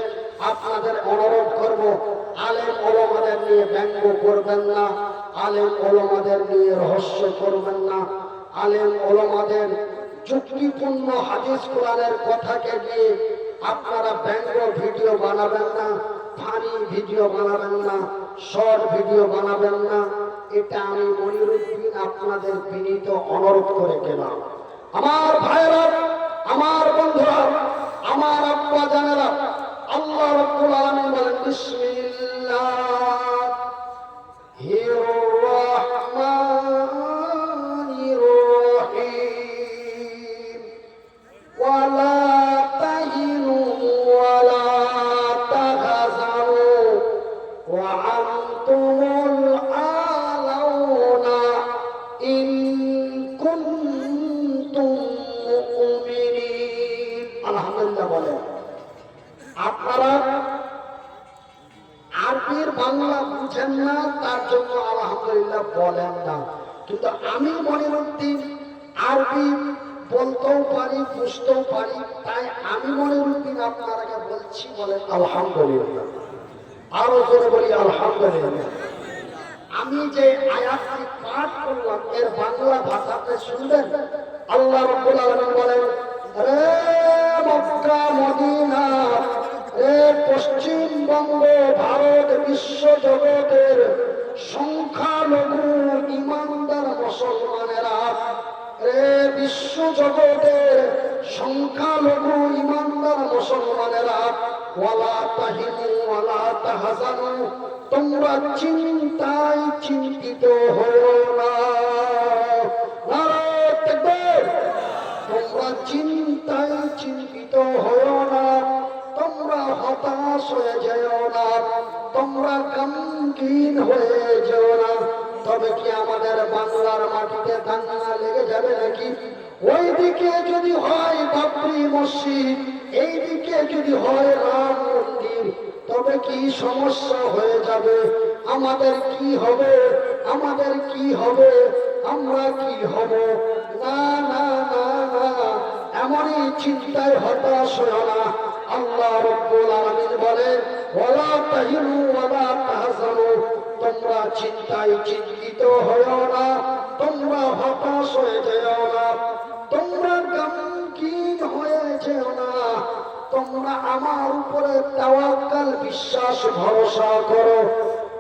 আপনাদের অনুরোধ করব, আলেম ওলামাদের নিয়ে ব্যঙ্গ করবেন না, আলেম ওলামাদের নিয়ে রহস্য করবেন না, আলেম ওলামাদের যুক্তিপূর্ণ হাদিস কোরআনের কথাকে নিয়ে আপনারা ব্যঙ্গ ভিডিও বানাবেন না, ফানি ভিডিও বানাবেন না, শর্ট ভিডিও বানাবেন না। এটা আমি মনিরুদ্দিন আপনাদের বিনীত অনুরোধ করে গেলাম। আমার ভাইরা, আমার বন্ধুরা, আমার আব্বা জানেরা, আল্লাহ রাব্বুল আলামিন বলেন বিসমিল্লাহির রহমানির রহিম ওয়ালা তাহিনু ওয়ালা তাহজানু ওয়া আনতুমুল আলাউনা ইন কুনতুম মুমিনিন। আলহামদুলিল্লাহ বলেন। আপনারা আরবির বাংলা বুঝেন না, তার জন্য আলহামদুলিল্লাহ বলেন না, কিন্তু আমি মনিরুদ্দিন আরবি বলতেও পারি, বুঝতেও পারি, তাই আমি মনিরুদ্দিন আপনারাকে বলছি, বলেন আলহামদুলিল্লাহ। আরো জোরে বলি আলহামদুলিল্লাহ। আমি যে আয়াতটি পাঠ করলাম এর বাংলা ভাষাতে শুনবেন। আল্লাহ রাব্বুল আলামিন বলেন, রে মক্কা মদিনা, রে পশ্চিমবঙ্গ ভারত বিশ্ব জগতের সংখ্যালঘু ইমানদার মুসলমানেরা, রে বিশ্ব জগতের সংখ্যালঘু ইমানদার মুসলমানেরা, ওয়ালা তাহিনু ওয়ালা তাহজানু, তোমরা চিন্তায় চিন্তিত হও না। নারায়ে তাকবীর। তোমরা চিন্তায় চিন্তিত হও না, তোমরা হতাশ হয়ে যেও না, তোমরা গমগীন হয়ে যেও না। তবে কি আমাদের বাংলার মাটিতে দাঙ্গা লেগে যাবে নাকি? ওইদিকে যদি হয় বাবরি মসজিদ, এইদিকে যদি হয় রাম মন্দির, তবে কি সমস্যা হয়ে যাবে? আমাদের কি হবে? আমাদের কি হবে? আমরা কি হব? না না না না, এমনই চিন্তায় হতাশ হও না। আল্লাহ রাব্বুল আলামিন বলেন, ওয়ালা তাহিনু ওয়ালা তাহজানু, তোমরা চিন্তায় চিন্তিত হও না, তোমরা হতাশ হয়ে যেও না, তোমরা গমগীন হয়ে যেও না, তোমরা আমার উপরে তাওয়াক্কাল বিশ্বাস ভরসা করো,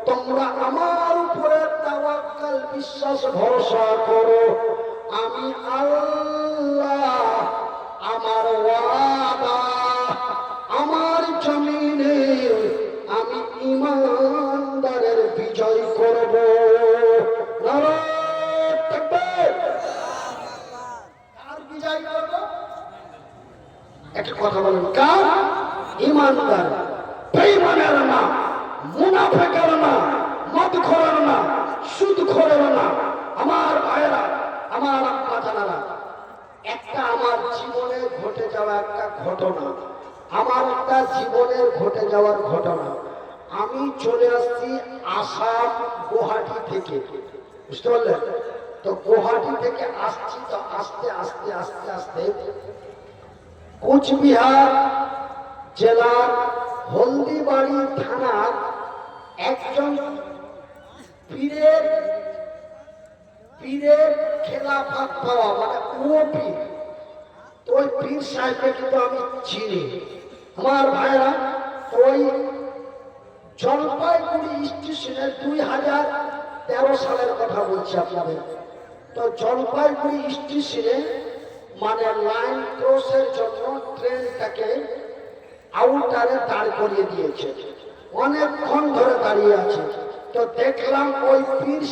তোমরা আমার উপরে তাওয়াক্কাল বিশ্বাস ভরসা করো। আমি আল্লাহ, আমার ওয়াদা, আমার জমিনে আমি ইমানদারের বিজয় করব। নারায়ে তাকবীর। আর বিজয় করব? একটা কথা বলেন, কার? ইমানদার। বেঈমানের না, মুনাফিকের না, মদখোরের না, সুদখোরের না। আমার ভাইরা, আমার আব্বা জানারা, একটা আমার জীবনে ঘটে যাওয়া একটা ঘটনা, আমার একটা জীবনের ঘটে যাওয়ার ঘটনা। আমি চলে আসছি আসাম গুয়াহাটি থেকে, বুঝতে পারলেন তো? গুয়াহাটি থেকে আসছি, তো আস্তে আস্তে আস্তে আস্তে কোচবিহার জেলার হলদিবাড়ি থানার একজন পীরের খেলাফত পাওয়া, মানে মুরব্বী, তো ওই পীর সাহেবকে কিন্তু আমি চিনি। আমার ভাইরা, ওই জলপাইগুড়ি স্টেশনে 2013 সালের কথা বলছি আপনাদের। তো জলপাইগুড়ি স্টেশনে মানে লাইন ক্রসের জন্য ট্রেনটাকে আউটারে দাঁড় করিয়ে দিয়েছে, অনেকক্ষণ ধরে দাঁড়িয়ে আছে। তো দেখলাম ওই পীর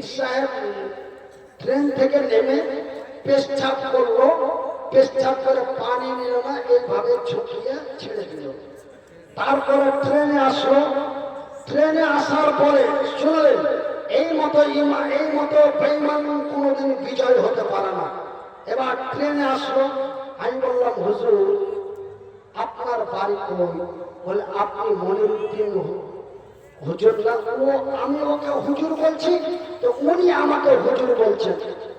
সাহেব ট্রেন থেকে নেমে পেশাব করলো, পেশাব করে পানি নিল না, এইভাবে ঝুঁকিয়ে ছেড়ে দিল। তারপরে ট্রেনে আসলো, ট্রেনে আসার পরে শুনলেন, এই মতো বেঈমান কোনোদিন বিজয় হতে পারে না। এবার ট্রেনে আসলো, আমি বললাম, হুজুর আপনার বাড়ি কই? বলে, আপনি মনিরুদ্দিন হুজুর না? আমি ওকে হুজুর বলছি, তো উনি আমাকে হুজুর বলছেন।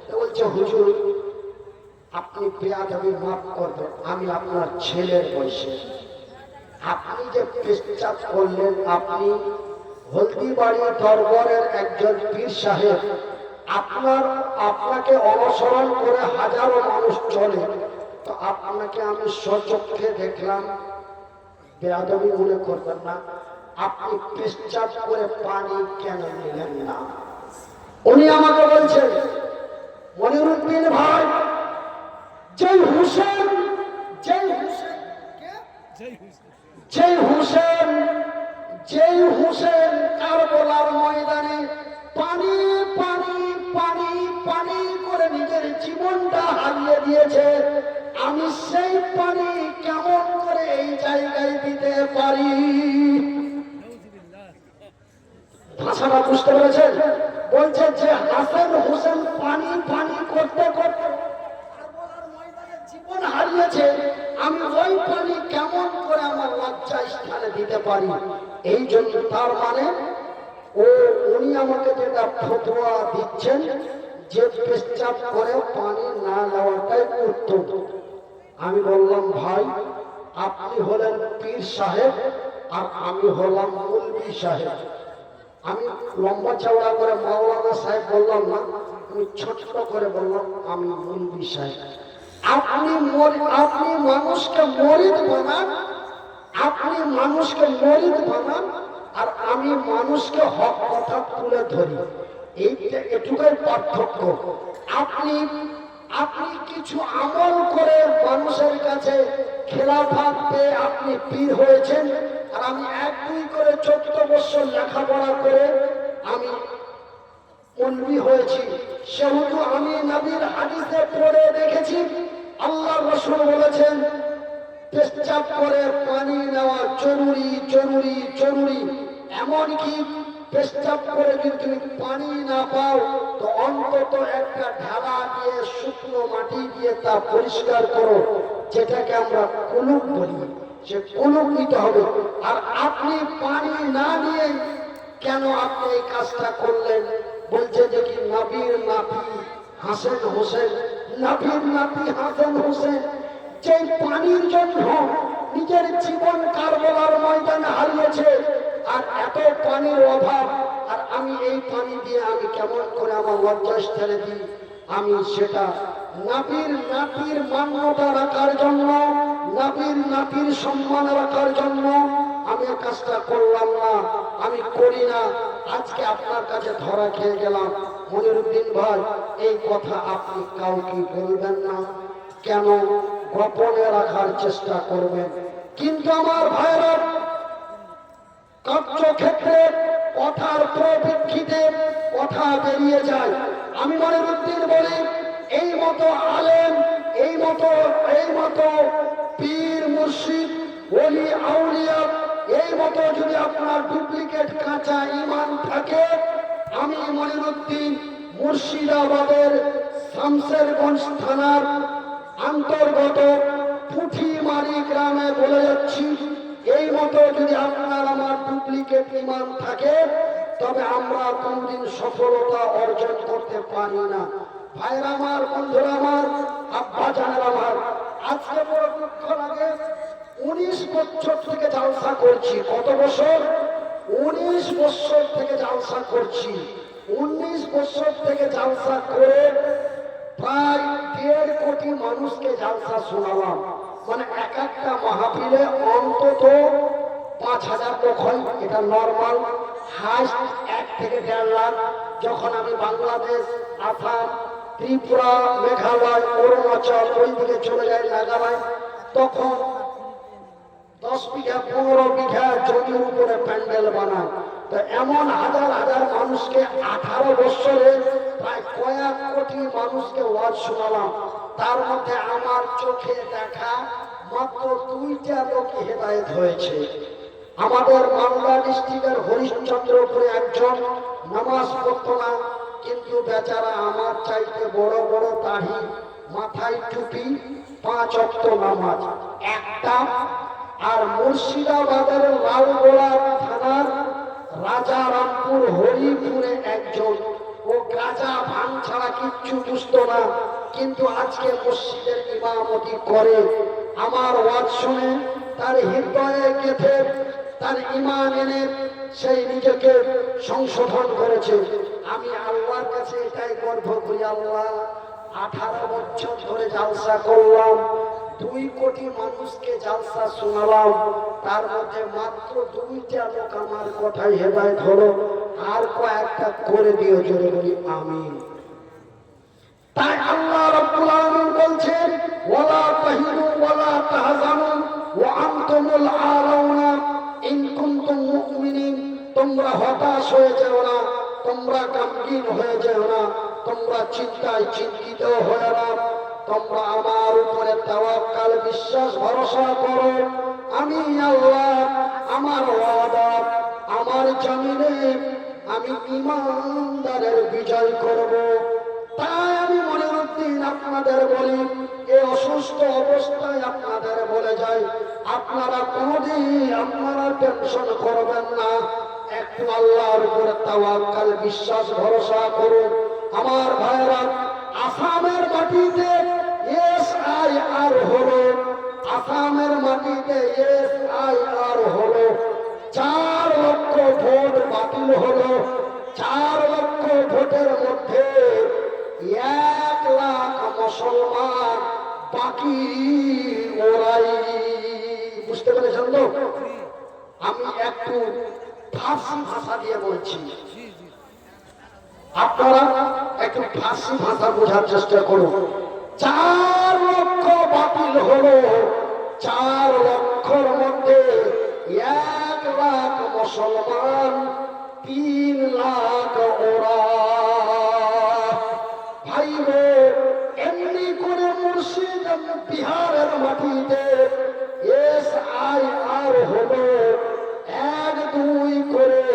তো বলছে, হুজুর আপনি বেয়াদবি মাফ করবেন, আমি আপনার ছেলের বয়সে। আপনি যে পেশাব করলেন, আপনি হলদিবাড়ি দরবারের একজন পীর সাহেব, আপনাকে অনুসরণ করে হাজারো মানুষ চলে, তো আপনাকে আমি স্বচক্ষে দেখলাম, বেয়াদবি মনে করবেন না। আপনি পেশাব করে পানি কেন নিলেন না? উনি আমাকে বলছেন, মনিরুদ্দিন ভাই, যেই হুসেন কারবালার ময়দানে পানি পানি পানি পানি করে নিজের জীবনটা হারিয়ে দিয়েছে, আমি সেই পানি কেমন করে এই জায়গায় দিতে পারি? ভাষাটা বুঝতে পেরেছেন? বলছে যে হাসান হোসেন পানি পানি করতে করতে কারবালার ময়দানে জীবন হারিয়েছে, আমি ওই পানি কেমন করে আমার লজ্জা স্থানে দিতে পারি? এই জন্য তার মানে উনি আমাকে যেটা ফতোয়া দিচ্ছেন যে পেশাব করে পানি না নেওয়াটাই উত্তম। আমি বললাম, ভাই আপনি হলেন পীর সাহেব আর আমি হলাম মৌলভী সাহেব। আমি লম্বা চওড়া করে মাওলানা সাহেব বললাম না, আমি ছোট করে বললাম আমি মৌলভী সাহেব। আপনি মানুষকে মরিদ বানান, আর আমি মানুষকে হক কথা তুলে ধরি, এটুকুই পার্থক্য। আপনি কিছু আমল করে মানুষের কাছে খেলাফত পেয়ে আপনি পীর হয়েছেন, আর আমি 1-2 করে 14 বছর লেখাপড়া করে আমি মৌলভী হয়েছি। সেহেতু আমি নবীর হাদিসে পড়ে দেখেছি, আল্লাহ রাসূল বলেছেন পেশাব করে পানি নেওয়া জরুরি জরুরি জরুরি। এমনকি পেশাব করে যদি তুমি পানি না পাও তো অন্তত একটা ঢালা দিয়ে শুকনো মাটি দিয়ে তা পরিষ্কার করো, যেটাকে আমরা কুলুপ বলি, সে কুলুপ নিতে হবে। আর আপনি পানি না নিয়ে কেন আপনি এই কাজটা করলেন? বলছে যে কি নবীর নাতি হাসান হোসেন, নবীর নাতি হাসান হোসেন যে পানির জন্য নিজের জীবন কারবালার ময়দানে হারিয়েছে, আর এত পানির অভাব, আর আমি এই পানি দিয়ে আমি কেমন করে আমার লজ্জাস্থানে দিই? আমি সেটা নবীর নাতির মান্যতা রাখার জন্য, নবীর নাতির সম্মান রাখার জন্য আমি এই কাজটা করলাম না, আমি করি না। আজকে আপনার কাছে ধরা খেয়ে গেলাম। মনিরুদ্দিন ভাই, এই কথা আপনি কাউকে বলবেন না, কেন গোপনে রাখার চেষ্টা করবেন? কিন্তু আমার ভাইরা, কার্যক্ষেত্রে কথার প্রবৃত্তিতে কথা বেরিয়ে যায়। আমি মনিরুদ্দিন বলি, এই মতো আলেম, এই মতো পীর মুর্শিদ ওলি আউলিয়া, এই মতো যদি আপনার ডুপ্লিকেট কাঁচা ঈমান থাকে, আমি মনিরুদ্দিন মুর্শিদাবাদের শামসেরগঞ্জ থানার অন্তর্গত পুঠিমারি গ্রামে বলে যাচ্ছি, এই মতো যদি আপনার আমার ডুপ্লিকেট ঈমান থাকে তবে আমরা কোনদিন সফলতা অর্জন করতে পারি না। ভাইরা আমার, বন্ধুরা আমার, আব্বা জানেন আমার, আজকে বড় দুঃখ লাগে, 19 বছর থেকে জালসা করছি। কত বছর? 19 বছর থেকে জালসা করছি। 19 বছর থেকে জালসা করে প্রায় 1.5 কোটি মানুষকে জালসা শোনালাম। মানে এক একটা মাহফিলে অন্তত 5,000 লোক হয়, এটা নর্মাল। হাইস্ট 1 থেকে 1.5 লাখ। যখন আমি বাংলাদেশ, আসাম, ত্রিপুরা, মেঘালয়, অরুণাচল ওই দিকে চলে যাই, নাগাল্যান্ড, তখন 10 বিঘা 15 বিঘা জমির উপরে প্যান্ডেল বানায়। তো এমন হাজার হাজার মানুষকে 18 বছরে প্রায় কয়েক কোটি মানুষকে ওয়াজ শোনালাম। তার মধ্যে আমার চোখে দেখা মাত্র 2টা লোক হেদায়েত হয়েছে। আমাদের মালদা ডিস্ট্রিক্টের হরিশ্চন্দ্রপুরে একজন নামাজ পড়তো না, কিন্তু বেচারা আমার চাইতে বড় বড় দাড়ি, মাথায় টুপি, 5 ওয়াক্ত নামাজ একটা। আর মুর্শিদাবাদের লালগোলা থানার রাজারামপুর হরিপুরে একজন, ও গাঁজা ভাঙ ছাড়া কিচ্ছু বুঝতো না, কিন্তু আজকে মসজিদের ইমামতি করে। আমার ওয়াজ শুনে তার হৃদয়ে গেঁথে তার ঈমান এনে সেই নিজেকে সংশোধন করেছে। আমি আল্লাহর কাছে এটাই গর্ব করি, আল্লাহ 18 বছর ধরে জালসা করলাম, 2 কোটি মানুষকে জালসা শোনালাম, তার মধ্যে মাত্র 2টা লোক আমার কথায় হেদায়েত হলো। আর কয়েকটা করে দিও, জোরে বলি আমিন। তাই আল্লাহ রাব্বুল আলামিন বলছেন, ওয়ালা তাহিনু ওয়ালা তাহজানু ওয়া আনতুমুল আলাউনা ইন কুনতুম মুমিনিন। তোমরা হতাশ হয়ে যাও না, তোমরা গমগীন হয়ে যাও না, তোমরা চিন্তায় চিন্তিত হয়ে না, তোমরা আমার উপরে তাওয়াক্কাল বিশ্বাস ভরসা করো। আমি আল্লাহ, আমার ওয়াদা, আমার জমিনে আমি ঈমানদারের বিজয় করব। তাই আমি মনিরুদ্দিন আপনাদের বলি, এই অসুস্থ অবস্থায় আপনাদের বলে যাই, আপনারা কোনদিন আপনারা টেনশন করবেন না, একটু আল্লাহর উপরে তাওয়াক্কাল বিশ্বাস ভরসা করুন। আমার ভাইরা, আসামের মাটিতে SIR হলো, আসামের মাটিতে SIR হলো, 4 লক্ষ ভোট বাতিল হলো। 4 লক্ষ ভোটের মধ্যে 1 লাখ মুসলমান, বাকি ওরাই। বুঝতে পেরেছেন তো? আমি একটু ফার্সি ভাষা দিয়ে বলছি, আপনারা একটু ফার্সি ভাষা বোঝার চেষ্টা করুন। 4 লক্ষ বাতিল হলো, 4 লক্ষর মধ্যে 1 লাখ মুসলমান, 3 লাখ ওরা। ভাই গো, এমনি করে মুর্শিদাবাদ বিহারের মাটিতে SIR হলো, 1-2 করে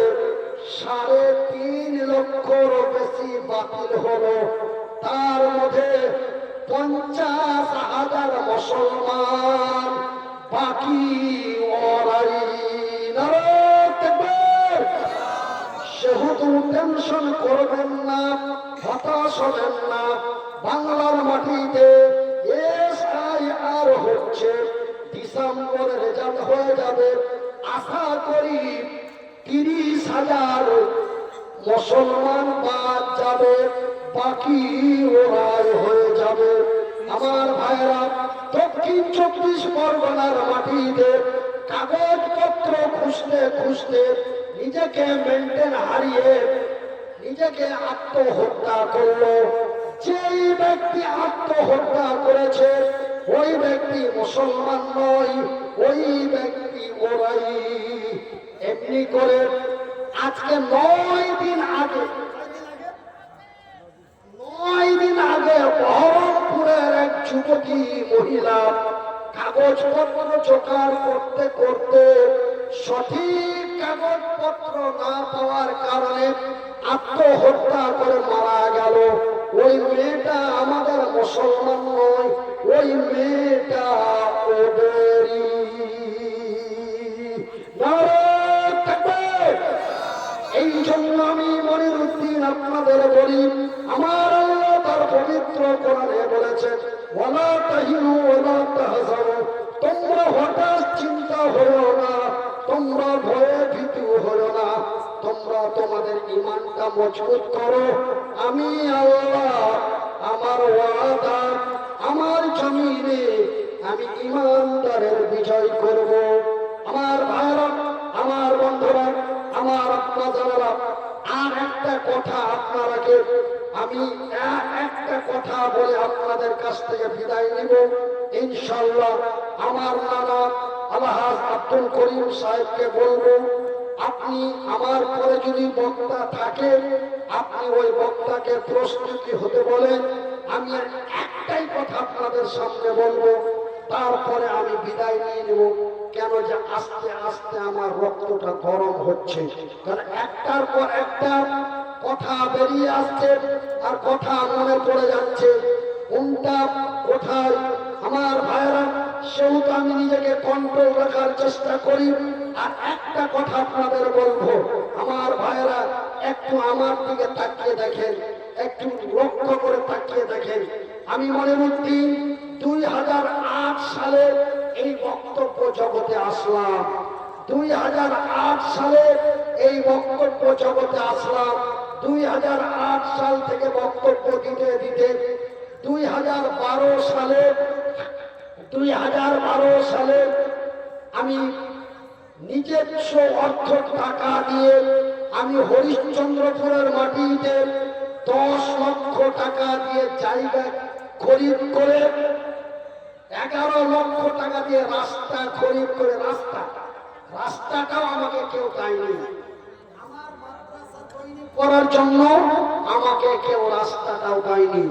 3.5 লক্ষর বেশি বাতিল হলো। তার মধ্যে 50,000 মুসলমান, বাকি ওরাই। সেহেতু টেনশন করবেন না, হতাশ হবেন না। বাংলার মাটিতে SIR হচ্ছে, ডিসেম্বরে রেজাল্ট হয়ে যাবে। আশা করি 30,000 মুসলমান বাদ যাবে, বাকি ওরাই হয়ে যাবে। আমার ভাইরা, দক্ষিণ 24 পরগনার মাটিতে কাগজপত্র খুঁজতে খুঁজতে নিজেকে মেনটেন হারিয়ে নিজেকে আত্মহত্যা করলো। যেই ব্যক্তি আত্মহত্যা করেছে ওই ব্যক্তি মুসলমান নয়, ওই ব্যক্তি ওরাই। এমনি করে আজকে 9 দিন আগে বহরমপুরের এক যুবতী মহিলা কাগজপত্র জোগাড় করতে করতে সঠিক কাগজপত্র না পাওয়ার কারণে আত্মহত্যা করে মারা গেল। ওই মেয়েটা আমাদের মুসলমান নয়, ওই মেয়েটা ওদেরই। এই জন্য আমি মনিরুদ্দিন আপনাদের বলি, আমার আল্লাহ তার পবিত্র কোরআনে বলেছেন, ওয়ালা তাহিনু ওয়ালা তাহজানু। তোমরা হঠাৎ চিন্তা হলো না, তোমরা ভয়ে ভীতু হলো না, তোমরা তোমাদের ঈমানটা মজবুত করো। আমি আল্লাহ, আমার ওয়াদা, আমার জমিনে আমি ঈমানদারের বিজয় করব। আমার ভাইরা, আমার বন্ধুরা, আমার আপনারা, আর একটা কথা আপনারাকে আমি একটা কথা বলে আপনাদের কাছ থেকে বিদায় নিব ইনশাআল্লাহ। আমার নানা আলহাজ আব্দুল করিম সাহেবকে বলবো, আপনি আমার পরে যদি বক্তা থাকে আপনি ওই বক্তাকে প্রস্তুতি হতে বলেন। আমি একটাই কথা আপনাদের সামনে বলবো, তারপরে আমি বিদায় নিয়ে নেব। কেন যে আস্তে আস্তে আমার রক্তটা গরম হচ্ছে, কারণ একটার পর একটা কথা বেরিয়ে আসছে আর কথা মনে পড়ে যাচ্ছে, কোনটা কোথায়। আমার ভাইরা, সেহেতু আমি নিজেকে কন্ট্রোল রাখার চেষ্টা করি। আর একটা কথা আপনাদের বলবো, আমার ভাইরা একটু আমার দিকে তাকিয়ে দেখেন, একটু লক্ষ্য করে তাকিয়ে দেখেন। আমি মনিরুদ্দিন 2008 সালে এই বক্তব্য জগতে আসলাম। 2008 সালে এই বক্তব্য জগতে আসলাম। 2008 সাল থেকে বক্তব্য দিতে দিতে 2012 সালে আমি নিজস্ব অর্থ টাকা দিয়ে আমি হরিশ্চন্দ্রপুরের মাটিতে 10 লক্ষ টাকা দিয়ে জায়গা খরিদ করে 11 লক্ষ টাকা দিয়ে রাস্তা খরিদ করে রাস্তাটাও আমাকে কেউ দেয়নি। আমার মাদ্রাসা তৈরি করার জন্য আমাকে কেউ রাস্তাটাও দেয়নি।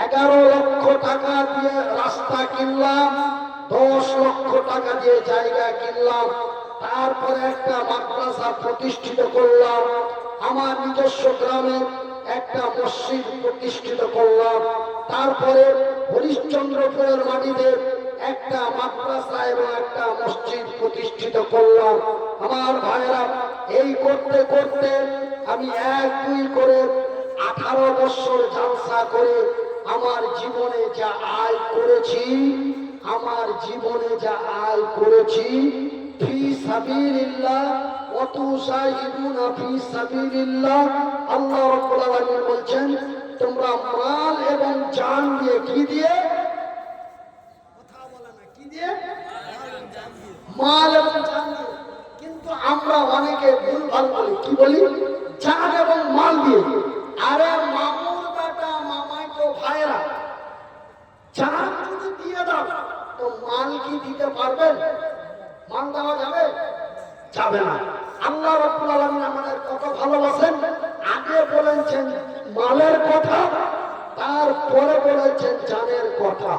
11 লক্ষ টাকা দিয়ে রাস্তা কিনলাম, 10 লক্ষ টাকা দিয়ে জায়গা কিনলাম, তারপরে একটা মাদ্রাসা প্রতিষ্ঠিত করলাম, আমার নিজস্ব গ্রামে একটা মসজিদ প্রতিষ্ঠিত করলাম, তারপরে হরিশ্চন্দ্রপুরের মাটিতে একটা মাদ্রাসা এবং একটা মসজিদ প্রতিষ্ঠিত করলাম। আমার ভাইরা, এই করতে করতে আমি 1-2 করে 18 বছর জালসা করে আমার জীবনে যা আয় করেছি, ফি সাবিলিল্লাহ ওয়া তুসাইদুনা ফি সাবিলিল্লাহ। আল্লাহ রাব্বুল আলামিন বলছেন, তোমরা মাল এবং জান দিয়ে, কি দিয়ে? কথা বলে না, কি দিয়ে? মাল এবং জান দিয়ে। কিন্তু আমরা অনেকে ভুলভাল বলি, কি বলি? জান এবং মাল দিয়ে। আরে মামুর বেটা, মামাই তো ভাইরা, জান যদি দিয়ে দাও তো মাল কি দিতে পারবেন? মাল দেওয়া যাবে? যাবে না। আল্লাহ রাব্বুল আলামিন আমাদের কত ভালোবাসেন, আগে বলেছেন মালের কথা, তারপরে বলেছেন জানের কথা।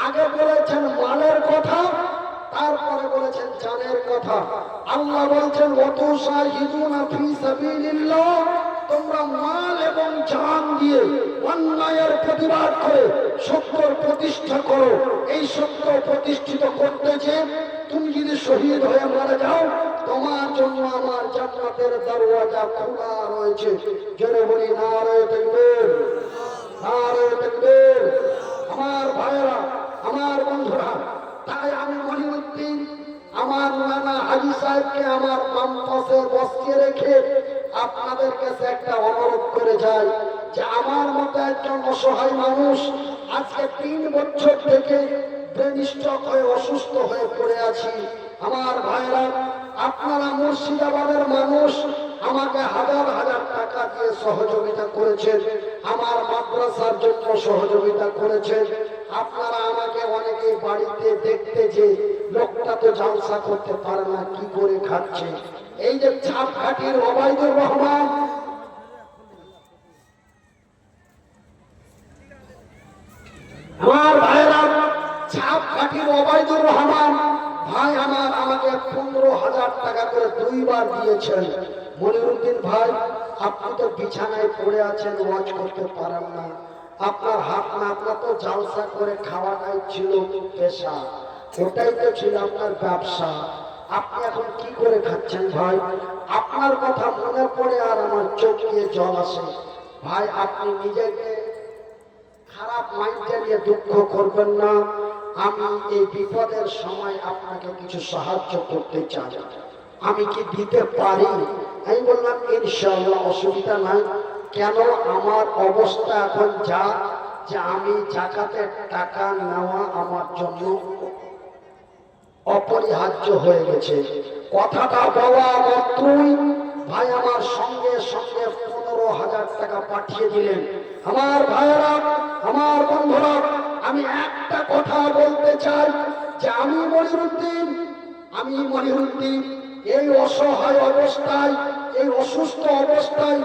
আগে বলেছেন মালের কথা, তারপরে বলেছেন জানের কথা। আল্লাহ বলছেন ওয়া তুসাইদুনা ফি সাবিলিল্লাহ, তোমরা মাল এবং জান দিয়ে অন্যায়ের প্রতিবাদ করে সত্যর প্রতিষ্ঠা করো। এই সত্য প্রতিষ্ঠিত করতে যে তুমি যদি শহীদ হয়ে মারা যাও, তোমার জন্য আমার জান্নাতের দরওয়াজা খোলা রয়েছে। জোরে বলি নারে তাকবীর, নারে তাকবীর। আমার ভাইরা, আমার বন্ধুরা, তাই আমি মনিউদ্দিন আমার নানা হাজী সাহেবকে আমার বাম পাশে বসিয়ে রেখে আপনাদের কাছে একটা অনুরোধ করে যাই যে আমার মতো একজন অসহায় মানুষ আজকে 3 বছর থেকে ব্রেন স্ট্রোক হয়ে অসুস্থ হয়ে পড়ে আছি। আমার ভাইরা, আপনারা মুর্শিদাবাদের মানুষ আমাকে হাজার হাজার টাকা দিয়ে সহযোগিতা করেছেন, আমার মাদ্রাসার জন্য সহযোগিতা করেছেন। আপনারা আমাকে অনেকে বাড়িতে দেখতে যে লোকটা তো জালসা করতে পারে না, কি করে খাচ্ছে। এই যে ছাপঘাটির ওবায়দুর রহমান, আমার ভাইরা, ছাপঘাটির ওবায়দুর রহমান ভাই আমার আমাকে 15,000 টাকা করে 2 বার দিয়েছেন। মনিরুদ্দিন ভাই, আপনি তো বিছানায় পড়ে আছেন, ওয়াজ করতে পারেন না, আপনার হাত না, আপনার তো জালসা করে খাওয়াটাই ছিল পেশা, ওটাই তো ছিল আপনার ব্যবসা। আপনি এখন কি করে খাচ্ছেন ভাই? আপনার কথা মনে পড়ে আর আমার চোখ দিয়ে জল আসে। ভাই, আপনি নিজেকে খারাপ মাইন্ডে নিয়ে দুঃখ করবেন না। আমি এই বিপদের সময় আপনাকে কিছু সাহায্য করতে চাই। আমি কি দিতে পারি? আমি বললাম ইনশাআল্লাহ, অসুবিধা নাই। কেন, আমার অবস্থা এখন যা, যে আমি জাকাতের টাকা নেওয়া আমার জন্য অপরিহার্য হয়ে গেছে। কথাটা বলা মাত্রই ভাই আমার সঙ্গে সঙ্গে 15,000 টাকা পাঠিয়ে দিলেন। আমার ভাইয়েরা, আমার বন্ধুরা, আমি একটা কথা বলতে চাই যে আমি মনিরুদ্দিন এই অসহায় অবস্থায়, এই অসুস্থ অবস্থায়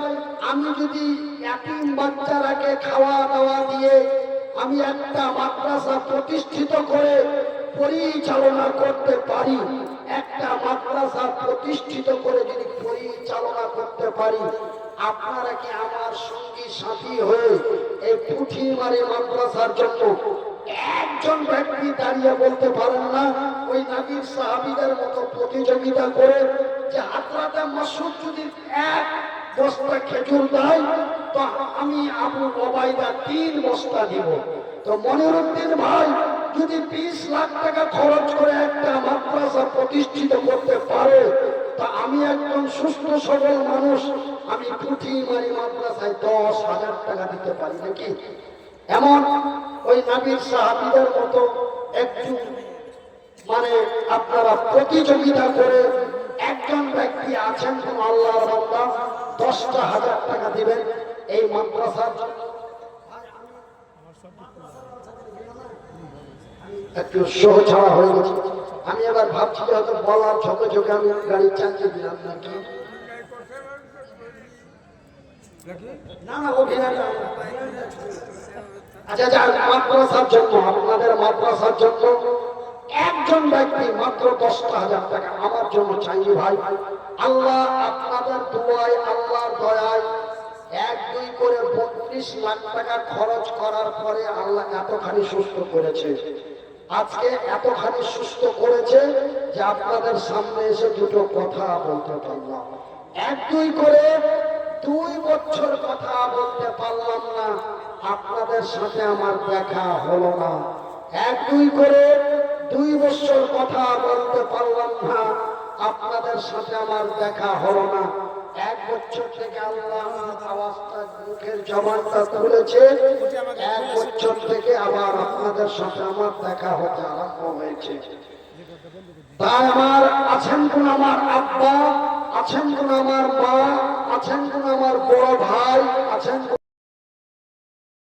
আমি যদি এতিম বাচ্চারাকে খাওয়া দাওয়া দিয়ে আমি একটা মাদ্রাসা প্রতিষ্ঠিত করে পরিচালনা করতে পারি, একটা মাদ্রাসা প্রতিষ্ঠিত করে যদি পরিচালনা করতে পারি, আপনারা কি আমার সঙ্গী সাথী হয়ে এই পুঁঠিমারি মাদ্রাসার জন্য একজন ব্যক্তি দাঁড়িয়ে বলতে পারেন না, ওই নবীর সাহাবীদের মতো প্রতিযোগিতা করে যে হযরত মাসউদ যদি 1 বস্তা খেজুর দেয় তো আমি আবু ওবায়দা 3 বস্তা দিব। তো মনিরুদ্দিন ভাই যদি 20 লাখ টাকা খরচ করে একটা মাদ্রাসা প্রতিষ্ঠিত করতে পারে, তা আমি একজন সুস্থ সবল মানুষ, আমি পুঁঠিমারি মাদ্রাসায় 10,000 টাকা দিতে পারি নাকি? এমন ওই নবীর সাহাবীদের মতো একটু মানে আপনারা প্রতিযোগিতা করে একজন ব্যক্তি আছেন কোন আল্লাহর বান্দা 10,000 টাকা দিবেন এই মাদ্রাসার জন্য। একটু সহ ছাড়া হয়ে গেছে। আমি এবার ভাবছি যে হয়তো বলার ঝোঁকে ঝোঁকে আমি গাড়ি চালিয়ে দিলাম নাকি। না না অভিনয় না। আচ্ছা যার মাদ্রাসার জন্য আপনাদের মাদ্রাসার জন্য একজন ব্যক্তি মাত্র 10,000 টাকা আমার জন্য চাইনি ভাই। আল্লাহ আপনাদের দোয়ায় আল্লাহর দয়ায় 1-2 করে 32 লাখ টাকা খরচ করার পরে আল্লাহ এতখানি সুস্থ করেছে। আজকে এতখানি সুস্থ করেছে যে আপনাদের সামনে এসে দুটো কথা বলতে পারলাম। 1-2 করে 2 বছর কথা বলতে পারলাম না, আপনাদের সাথে আমার দেখা হলো না। 1-2 করে 2 বছর কথা বলতে পারলাম না, আপনাদের সাথে আমার দেখা হলো না। 1 বছর থেকে আল্লাহ আওয়াজটা মুখের জবানটা খুলেছে, 1 বছর থেকে আবার আপনাদের সাথে আমার দেখা হতে আরম্ভ হয়েছে। তাই আমার আছেন কোন আমার আব্বা, আছেন কোন আমার মা, আছেন কোন আমার বড় ভাই, আছেন